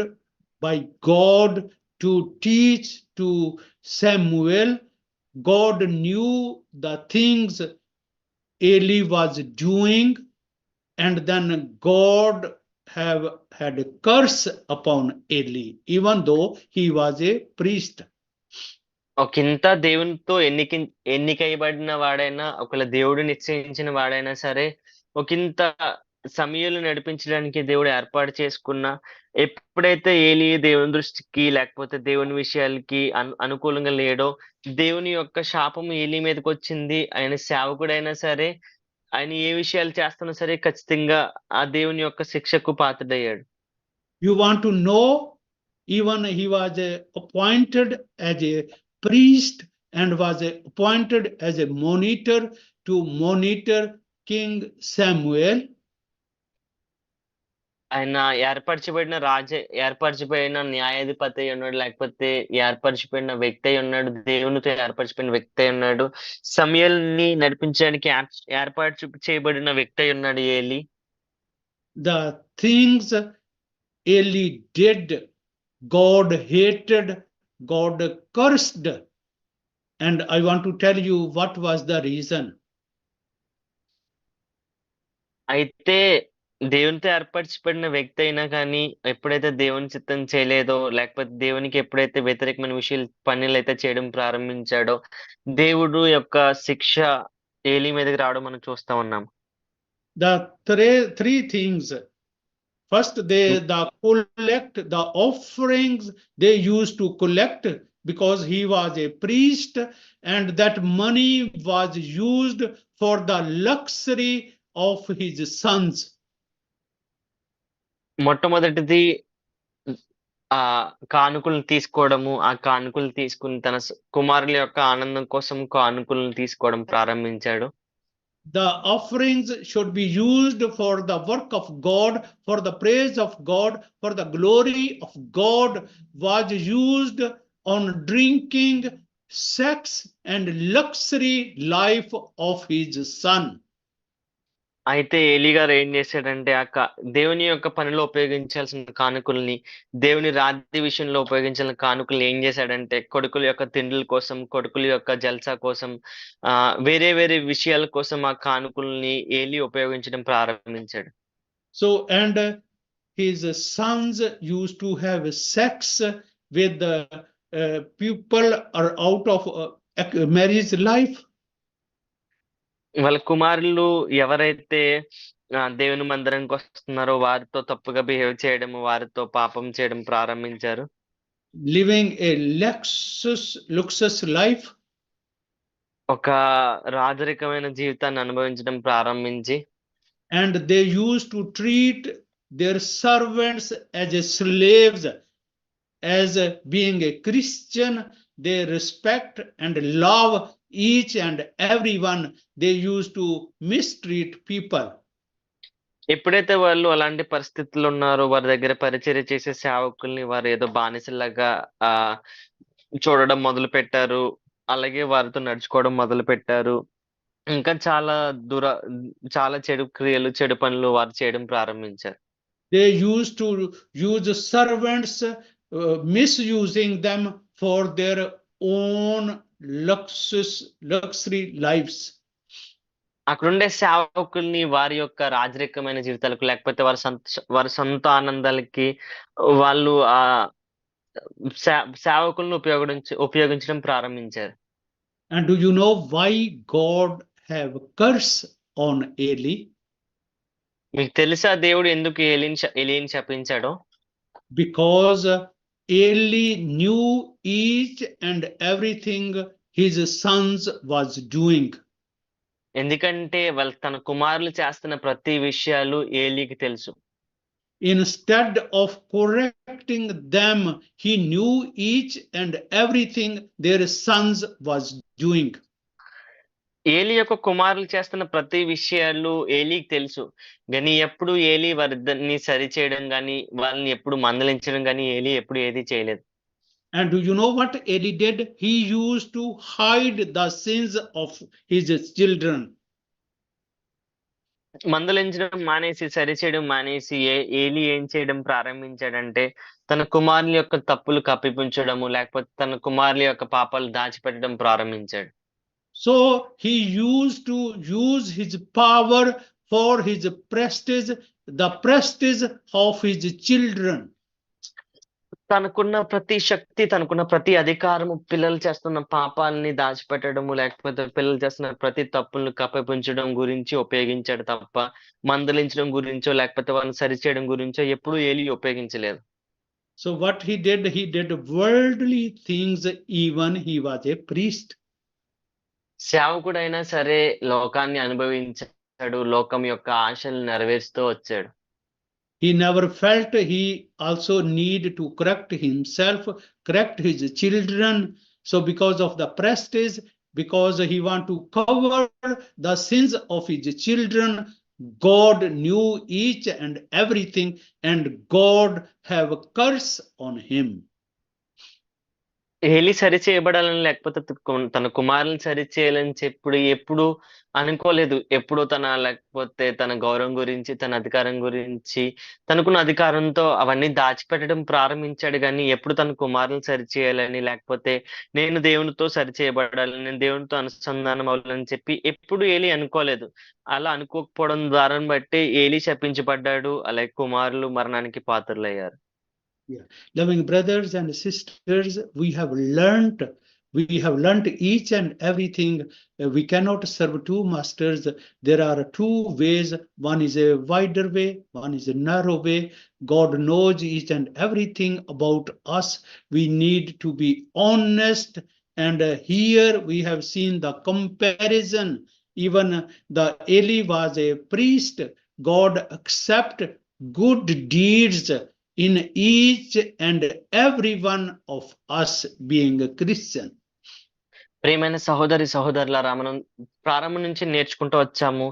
by God to teach to Samuel. God knew the things Eli was doing, and then God have had a curse upon Eli, even though he was a priest. ఒకంత దేవునితో ఎన్నికైబడిన వాడైనా, ఒకవేళ దేవుడు నిశ్చయించిన వాడైనా సరే, ఒకంత సమయాలు నడిపించడానికి దేవుడు ఏర్పాటు చేసుకున్న, ఎప్పుడైతే ఏలీ దేవుని దృష్టికి లేకపోతే దేవుని విషయాలకి అనుకూలంగా లేడో, దేవుని యొక్క శాపం ఏలీ మీదకొచ్చింది. ఆయన సేవకుడైనా సరే, ఆయన ఏ విషయాలు చేస్తున్నా సరే ఖచ్చితంగా ఆ దేవుని యొక్క శిక్షకు పాత్రుడయ్యాడు. You want to know, even he was appointed as a priest and was appointed as a monitor to monitor King Samuel. ఆయన ఏర్పరచబడిన న్యాయాధిపతి అయి ఉన్నాడు, లేకపోతే ఏర్పరచబడిన వ్యక్తి అయి ఉన్నాడు, దేవునితో ఏర్పరచబడిన వ్యక్తి అయి ఉన్నాడు, సమయల్ని నడిపించడానికి ఏర్పాటు చేయబడిన వ్యక్తి అయి ఉన్నాడు Eli. The things Eli did, God hated, God cursed. And I want to tell you what was the reason. అయితే దేవునితో ఏర్పరచబడిన వ్యక్తి అయినా కానీ ఎప్పుడైతే దేవుని చిత్తం చేయలేదో, లేకపోతే దేవునికి ఎప్పుడైతే వ్యతిరేకమైన పనులు అయితే చేయడం ప్రారంభించాడో, దేవుడు యొక్క శిక్ష ఏలీ మీదకి రావడం మనం చూస్తా ఉన్నాం. The three things. First, the offerings they used to collect, because he was a priest, and that money was used for the luxury of his sons. మొట్టమొదటిది కానుకలు తీసుకోవడము, ఆ కానుకలు తీసుకుని తన కుమారుల యొక్క ఆనందం కోసం కానుకలను తీసుకోవడం ప్రారంభించాడు. The offerings should be used for the work of God, for the praise of God, for the glory of God, was used on drinking, sex, and luxury life of his son. అయితే ఏలీ గారు ఏం చేశాడంటే దేవుని యొక్క పనిలో ఉపయోగించాల్సిన కానుకల్ని, దేవుని రాజ్య విషయంలో ఉపయోగించాల్సిన కానుకలు ఏం చేశాడంటే, కొడుకుల యొక్క తిండ్ల కోసం, కొడుకుల యొక్క జల్సా కోసం, వేరే వేరే విషయాల కోసం ఆ కానుకల్ని ఏలీ ఉపయోగించడం ప్రారంభించాడు. So, and his sons used to have sex with the people are out of marriage life. వాళ్ళ కుమారులు ఎవరైతే దేవుని మందిరానికి వస్తున్నారో వారితో తప్పుగా బిహేవ్ చేయడం, వారితో పాపం చేయడం ప్రారంభించారు. Living a luxurious life. ఒక రాజరికమైన జీవితాన్ని అనుభవించడం ప్రారంభించి, and they used to treat their servants as slaves. As being a Christian, they respect and love each and everyone. They used to mistreat people. ఎప్పుడైతే వాళ్ళు అలాంటి పరిస్థితుల్లో ఉన్నారో, వారి దగ్గర పరిచర్య చేసే సేవకుల్ని వారు ఏదో బానిసలాగా చూడడం మొదలు పెట్టారు. అలాగే వారితో నడుచుకోవడం మొదలు పెట్టారు. ఇంకా చాలా చెడు క్రియలు, చెడు పనులు వారు చేయడం ప్రారంభించారు. They used to use servants, misusing them for their own luxury lives. అక్కడుండే సేవకుల్ని వారి యొక్క రాజరికమైన జీవితాలకు, లేకపోతే వారి సొంత ఆనందాలకి వాళ్ళు ఆ సేవకులను ఉపయోగించడం ప్రారంభించారు. And do you know why God have curse on Eli? మీకు తెలుసా దేవుడు ఎందుకు ఏలీని శపించాడో? Because Eli knew each and everything his sons was doing. ఎందుకంటే తన కుమారులు చేస్తున్న ప్రతి విషయాలు ఏలీకి తెలుసు. Instead of correcting them, he knew each and everything their sons was doing. Eli యొక్క కుమారులు చేస్తున్న ప్రతి విషయాలు ఏలీకి తెలుసు, కానీ ఎప్పుడు ఏలీ వారిద్దరిని సరి చేయడం గాని, వాళ్ళని ఎప్పుడు మందలించడం గాని ఏలీ ఎప్పుడు ఏది చేయలేదు. And do you know what Eli did? He used to hide the sins of his children. మందలించడం మానేసి, సరిచేయడం మానేసి ఏలీ ఏం చేయడం ప్రారంభించాడంటే, తన కుమారుని యొక్క తప్పులు కప్పిపుంచడము, లేకపోతే తన కుమారుల యొక్క పాపాలు దాచిపెట్టడం ప్రారంభించాడు. So he used to use his power for his prestige, the prestige of his children. తనకున్న ప్రతి శక్తి, తనకున్న ప్రతి అధికారము పిల్లలు చేస్తున్న పాపాలని దాచిపెట్టడము, లేకపోతే పిల్లలు చేస్తున్న ప్రతి తప్పులను కప్పిపుంచడం గురించి ఉపయోగించాడు తప్ప, మందలించడం గురించో, లేకపోతే వాళ్ళని సరిచేయడం గురించో ఎప్పుడూ ఏలీ ఉపయోగించలేదు. So what he did worldly things, even he was a priest. సేవకుడైనా సరే లోకాన్ని అనుభవించాడు. లోకం యొక్క ఆశలను నెరవేరుస్తూ వచ్చాడు. He never felt he also need to correct himself, correct his children. So because of the prestige, because he want to cover the sins of his children, God knew each and everything, and God have a curse on him. Eli సరిచేయబడాలని, లేకపోతే తన కుమారుని సరిచేయాలని ఎప్పుడు అనుకోలేదు. ఎప్పుడు లేకపోతే తన గౌరవం గురించి, తన అధికారం గురించి, తనకున్న అధికారంతో అవన్నీ దాచిపెట్టడం ప్రారంభించాడు గానీ, ఎప్పుడు తన కుమారుని సరిచేయాలని, లేకపోతే నేను దేవునితో సరిచేయబడాలని, నేను దేవునితో అనుసంధానం అవ్వాలని ఎప్పుడు ఏలీ అనుకోలేదు. అలా అనుకోకపోవడం ద్వారాను బట్టి ఏలీ శపించబడ్డాడు. అలాగే కుమారులు మరణానికి పాత్రులయ్యారు. Yeah, loving brothers and sisters, we have learnt each and everything. We cannot serve two masters. There are two ways. One is a wider way, one is a narrow way. God knows each and everything about us. We need to be honest. And here we have seen the comparison. Even the Eli was a priest. God accept good deeds in each and every one of us being a Christian. ప్రియమైన సహోదరులారా, మనం ప్రారంభం నుంచి నేర్చుకుంటూ వచ్చాము.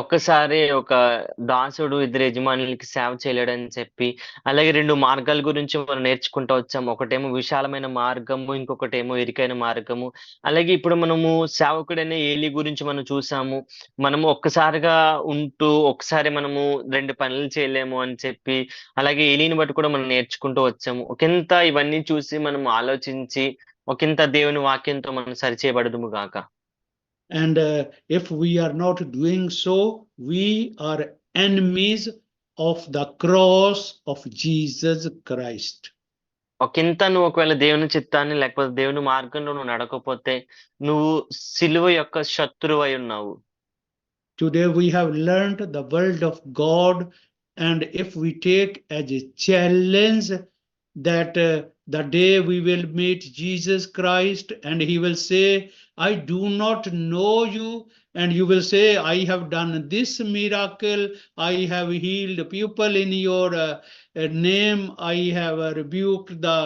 ఒక్కసారి ఒక దాసుడు ఇద్దరు యజమానులకి సేవ చేయలేడని చెప్పి, అలాగే 2 మార్గాల గురించి మనం నేర్చుకుంటూ వచ్చాము. ఒకటేమో విశాలమైన మార్గము, ఇంకొకటేమో ఇరుకైన మార్గము. అలాగే ఇప్పుడు మనము సేవకుడైన ఏలీ గురించి మనం చూసాము. మనము ఒక్కసారిగా ఉంటూ ఒకసారి మనము 2 పనులు చేయలేము అని చెప్పి, అలాగే ఏలీని బట్టి కూడా మనం నేర్చుకుంటూ వచ్చాము. ఒకంత ఇవన్నీ చూసి మనం ఆలోచించి ఒకంత దేవుని వాక్యంతో మనం సరిచేయబడదుము గాక. And if we are not doing so, we are enemies of the cross of Jesus Christ. ఒకంత నువ్వు ఒకవేళ దేవుని చిత్తాన్ని లేకపోతే దేవుని మార్గంలో నువ్వు నడకపోతే నువ్వు సిలువ యొక్క శత్రువై ఉన్నావు. Today we have learned the word of God, and if we take as a challenge that the day we will meet Jesus Christ and he will say, I do not know you, and you will say, I have done this miracle, I have healed people in your name, I have rebuked the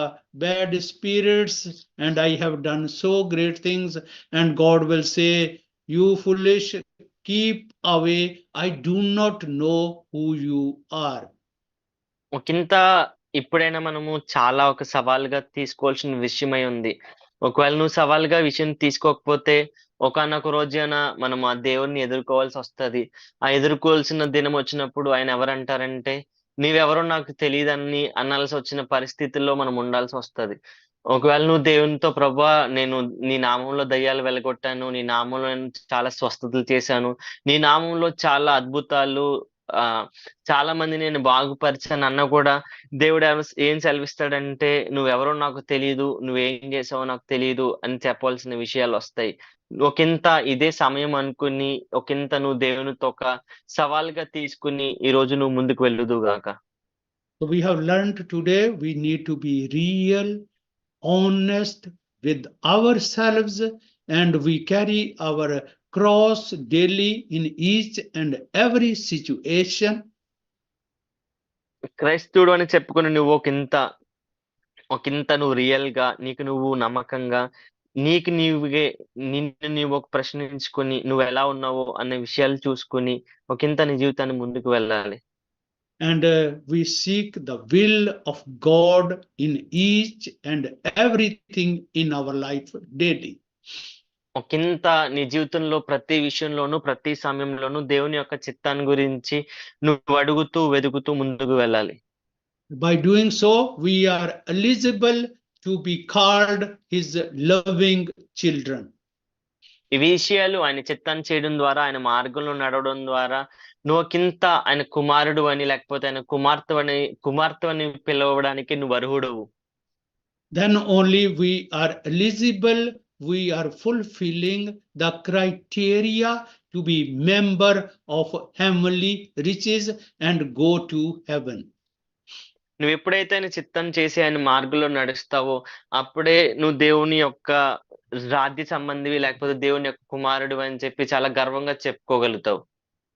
bad spirits, and I have done so great things, and God will say, you foolish, keep away, I do not know who you are. ఒకంత ఇప్పుడైనా మనము చాలా ఒక సవాలుగా తీసుకోవాల్సిన విషయమై ఉంది. ఒకవేళ నువ్వు సవాలుగా విషయం తీసుకోకపోతే ఒకానొక రోజున మనం ఆ దేవుడిని ఎదుర్కోవాల్సి వస్తది. ఆ ఎదుర్కోవాల్సిన దినం వచ్చినప్పుడు ఆయన ఎవరంటారంటే, నీవెవరో నాకు తెలీదని అనాల్సి వచ్చిన పరిస్థితుల్లో మనం ఉండాల్సి వస్తది. ఒకవేళ నువ్వు దేవునితో ప్రభువా నేను నీ నామంలో దయ్యాలు వెలగొట్టాను, నీ నామంలో నేను చాలా స్వస్థతలు చేశాను, నీ నామంలో చాలా అద్భుతాలు చాలా మంది నేను బాగుపరిచాను అన్నా కూడా దేవుడు ఏం సెలవిస్తాడంటే, నువ్వెవరో నాకు తెలీదు, నువ్వేం చేసావో నాకు తెలీదు అని చెప్పాల్సిన విషయాలు వస్తాయి. ఒకంత ఇదే సమయం అనుకుని ఒకంత నువ్వు దేవునితో ఒక సవాల్గా తీసుకుని ఈ రోజు నువ్వు ముందుకు వెళ్ళుదుగాక. So we have learned today we need to be real, honest with ourselves, and we carry our cross daily in each and every situation. క్రైస్తవుడు అని చెప్పుకొని నువ్వు ఒకంత నువ్వు రియల్ గా నీకు నువ్వు నమ్మకంగా నిన్ను నీవు ఒక ప్రశ్నించుకొని నువ్వు ఎలా ఉన్నావో అనే విషయాలు చూసుకొని ఒకంత నీ జీవితాన్ని ముందుకు వెళ్ళాలి. And we seek the will of God in each and everything in our life daily. ఒకంత నీ జీవితంలో ప్రతి విషయంలోనూ, ప్రతి సమయంలోనూ దేవుని యొక్క చిత్తాన్ని గురించి నువ్వు అడుగుతూ, వెదుకుతూ ముందుకు వెళ్ళాలి. By doing so, we are eligible to be called his loving children. ఈ విషయాలు ఆయన చిత్తాన్ని చేయడం ద్వారా, ఆయన మార్గంలో నడవడం ద్వారా నువ్వు ఒకంత ఆయన కుమారుడు అని, లేకపోతే ఆయన కుమార్తెవని పిలవడానికి నువ్వు అర్హుడవు. Then only we are eligible, we are fulfilling the criteria to be member of heavenly riches and go to heaven. నువ్వు ఎప్పుడైతే ఆయన చిత్తం చేసి ఆయన మార్గంలో నడుస్తావో, అప్పుడే నువ్వు దేవుని యొక్క రాజ్య సంబంధివి, లేకపోతే దేవుని యొక్క కుమారుడు అని చెప్పి చాలా గర్వంగా చెప్పుకోగలుగుతావు.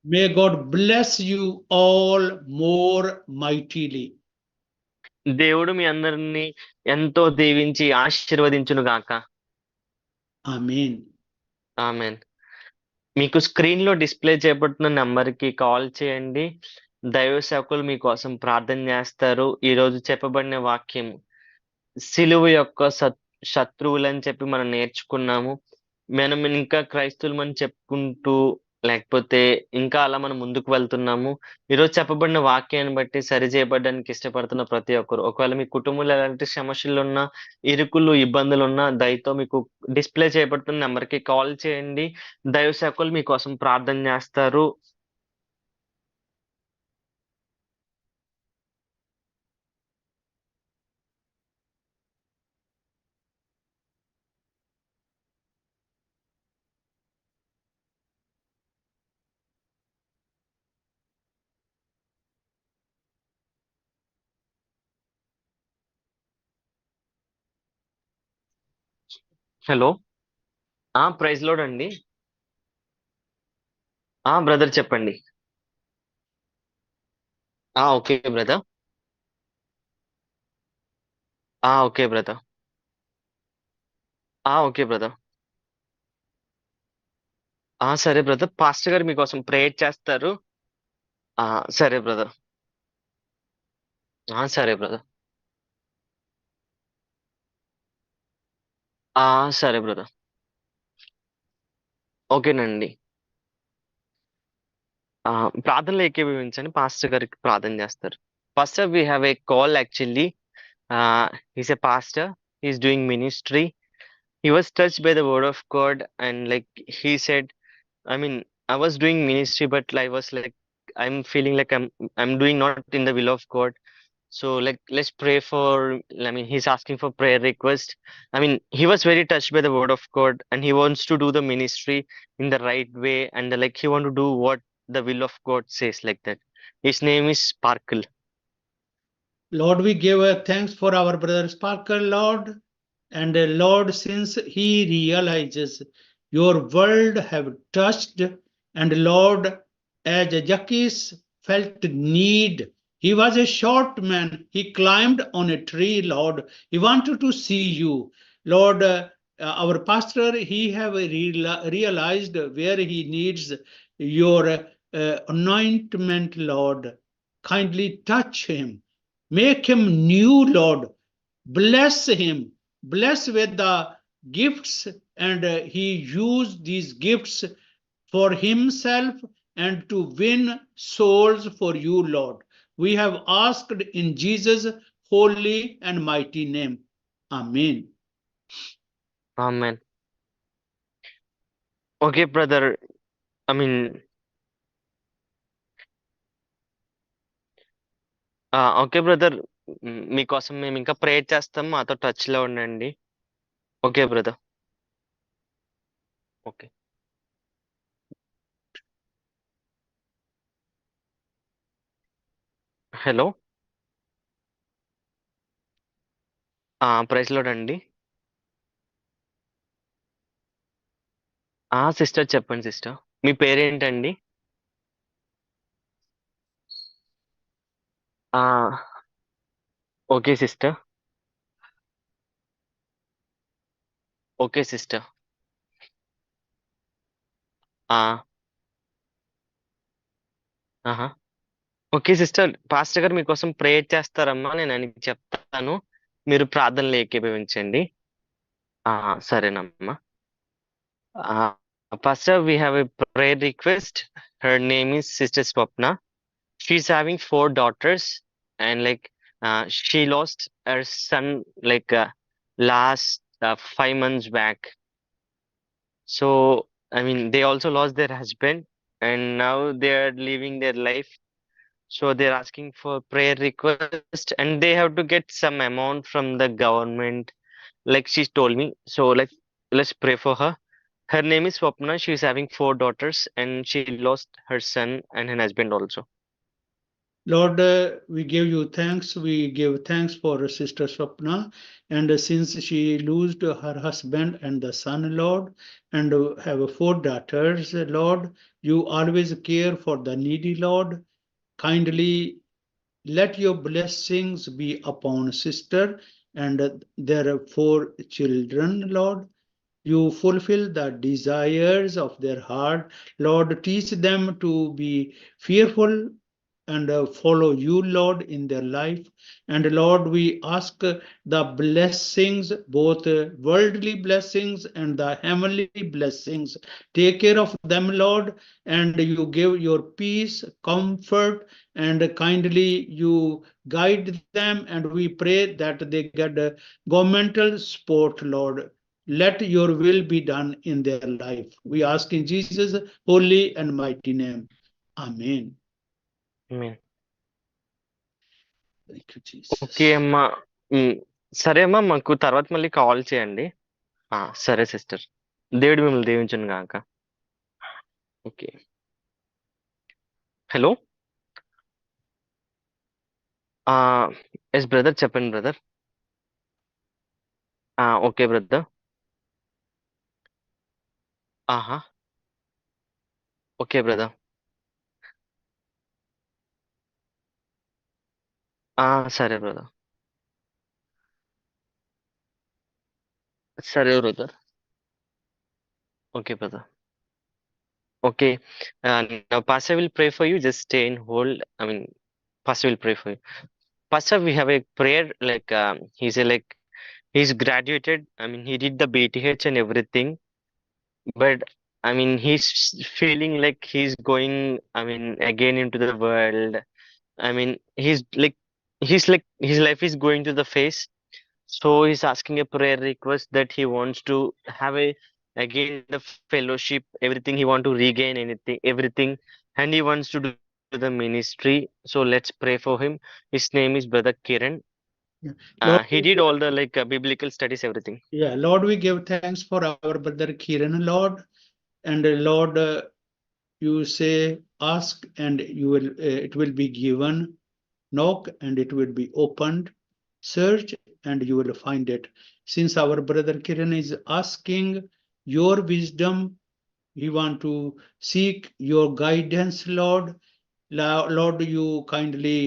May God bless you all more mightily. దేవుడు మీ అందరిని ఎంతో దీవించి ఆశీర్వదించును గాక. Amen. ఆమేన్. మీకు స్క్రీన్ లో డిస్ప్లే చేయబడుతున్న నంబర్ కి కాల్ చేయండి. దైవ సేవకులు మీకోసం ప్రార్థన చేస్తారు. ఈ రోజు చెప్పబడిన వాక్యము సిలువ యొక్క శత్రువులని చెప్పి మనం నేర్చుకున్నాము. మనం ఇంకా క్రైస్తవులమని చెప్పుకుంటూ, లేకపోతే ఇంకా అలా మనం ముందుకు వెళ్తున్నాము. ఈరోజు చెప్పబడిన వాక్యాన్ని బట్టి సరిచేయబడడానికి ఇష్టపడుతున్న ప్రతి ఒక్కరు, ఒకవేళ మీ కుటుంబంలో ఎలాంటి సమస్యలున్నా, ఇరుకులు, ఇబ్బందులున్నా, దయతో మీకు డిస్ప్లే చేయబడుతున్న నెంబర్‌కి కాల్ చేయండి. దైవ సేవకులు మీకోసం ప్రార్థన చేస్తారు. హలో! ప్రైజ్ లార్డ్ అండి. బ్రదర్ చెప్పండి. Okay brother. Okay brother. Okay brother. సరే బ్రదర్. పాస్టర్ గారు మీకోసం ప్రేయర్ చేస్తారు. సరే బ్రదర్. సరే బ్రదర్. సరే బ్రదర్. ఓకేనండి. ప్రార్థనలో ఏకీభవించండి. పాస్టర్ గారికి ప్రార్థన చేస్తారు. Pastor, we have a call actually. He's a pastor. He's doing ministry. He was touched by the word of God, and like he said, I mean, I was doing ministry, but I was like, I'm feeling like I'm doing not in the will of God. So like, let's pray for. I mean, he's asking for prayer request. I mean, he was very touched by the word of God, and he wants to do the ministry in the right way, and like he want to do what the will of God says, like that. His name is Sparkle. Lord, we give thanks for our brother Sparkle, Lord. And Lord, since he realizes your word have touched, and Lord, as Zacchaeus felt need, he was a short man. He climbed on a tree, Lord. He wanted to see you. Lord, our pastor, he have realized where he needs your anointment, Lord. Kindly touch him. Make him new, Lord. Bless him. Bless with the gifts, and he used these gifts for himself and to win souls for you, Lord. We have asked in Jesus' holy and mighty name. Amen. Amen. Okay, brother. I mean, okay brother. మీకోసం మేము ఇంకా prayer చేస్తాం. మాతో touch లో ఉండండి. Okay brother. Okay. Hello. Praise Lord అండి. Sister చెప్పండి sister. మీ పేరేంటండి? Okay sister. Okay sister. ఆహా. Okay sister. పాస్టర్ గారు మీకోసం ప్రేయర్ చేస్తారమ్మా. నేను ఆయనకి చెప్తాను. మీరు ప్రార్థనలు ఏకీభవించండి. సరేనమ్మా. Uh, Pastor, we have a prayer request. Her name is Sister Swapna. She's having 4 daughters, and she lost her son last 5 months back. So I mean, they also lost their husband, and now they are living their life. So they're asking for prayer request, and they have to get some amount from the government, like she told me. So let's pray for her. Her name is Swapna. She's having 4 daughters, and she lost her son and her husband also. Lord, we give you thanks. We give thanks for Sister Swapna. And since she lost her husband and the son, Lord, and have 4 daughters, Lord, you always care for the needy, Lord. Kindly let your blessings be upon sister and their 4 children, Lord. You fulfill the desires of their heart. Lord, teach them to be fearful and follow you, Lord, in their life. And Lord, we ask the blessings, both worldly blessings and the heavenly blessings. Take care of them, Lord, and you give your peace, comfort, and kindly you guide them. And we pray that they get governmental support, Lord. Let your will be done in their life. We ask in Jesus' holy and mighty name. Amen. Amen. Thank you, okay Jesus. అమ్మా. ఉమ్, సరే అమ్మా, మాకు తర్వాత మళ్ళీ call చేయండి. సరే sister. దేవుడు మిమ్మల్ని దీవించును గాక. ఓకే. హలో. ఎస్ బ్రదర్, చెప్పండి బ్రదర్. Okay brother. ఆహా. Okay brother. సరే బ్రదర్. సరే brother. Okay brother. Okay. Now Pastor will pray for you. Just stay in hold. I mean, Pastor will pray for you. Pastor, we have a prayer he's graduated. I mean, he did the BTH and everything, but I mean, he's feeling like he's going, I mean, again into the world. I mean, his life is going to the face. So he's asking a prayer request that he wants to have a again the fellowship, everything he want to regain everything, and he wants to do the ministry. So let's pray for him. His name is Brother Kiran. Yeah. Lord, He did all the biblical studies, everything. yeah, Lord, we give thanks for our brother Kiran, Lord. And Lord, you say, ask and you will, it will be given. Knock and it will be opened. Search and you will find it. Since our brother Kiran is asking your wisdom, we want to seek your guidance, Lord. Lord, you kindly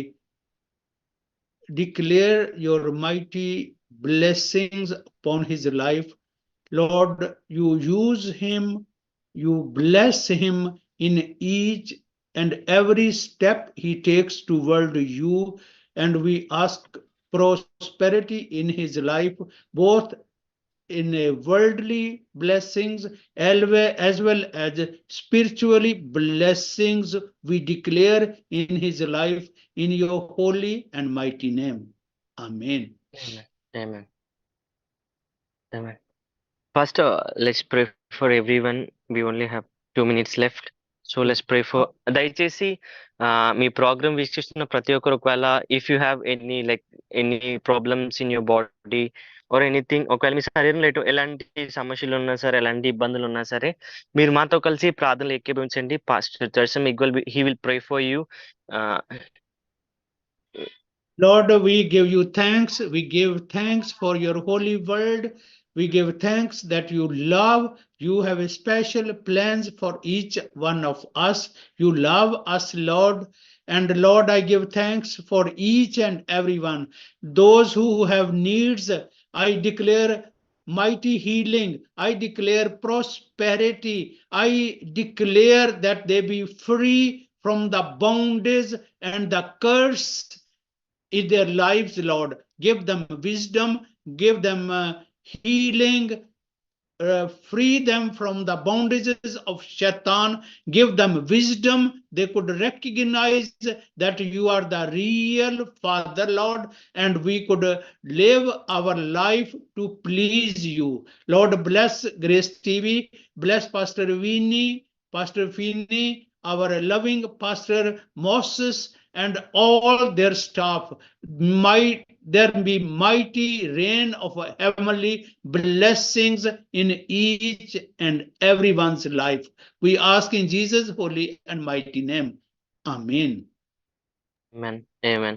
declare your mighty blessings upon his life. Lord, you use him, you bless him in each and every step he takes toward you, and we ask prosperity in his life, both in a worldly blessings as well as spiritually blessings we declare in his life in your holy and mighty name. Amen. Amen. Amen. Amen. First, let's pray for everyone. We only have 2 minutes left. So let's pray for దయచేసి మీ programme వీక్షిస్తున్న ప్రతి ఒక్కరు, ఒకవేళ if you have any problems in your body or anything, ఒకవేళ మీ శరీరంలో ఎలాంటి సమస్యలు ఉన్నా సరే, ఎలాంటి ఇబ్బందులు ఉన్నా సరే, మీరు మాతో కలిసి ప్రార్థనలు ఏకీభవించండి. Pastor Darshan he will pray for you. Lord, we give you thanks. We give thanks for your holy word. We give thanks that you love. You have a special plans for each one of us. You love us, Lord. And Lord, I give thanks for each and everyone. Those who have needs, I declare mighty healing. I declare prosperity. I declare that they be free from the bondage and the curse in their lives, Lord. Give them wisdom, give them healing, free them from the bondages of Shaitan, give them wisdom. They could recognize that you are the real Father, Lord, and we could live our life to please you. Lord, bless Grace TV, bless Pastor Vinny, Pastor Finney, our loving Pastor Moses, and all their staff. Might there be mighty rain of heavenly blessings in each and everyone's life. We ask in Jesus' holy and mighty name. Amen. Amen. Amen.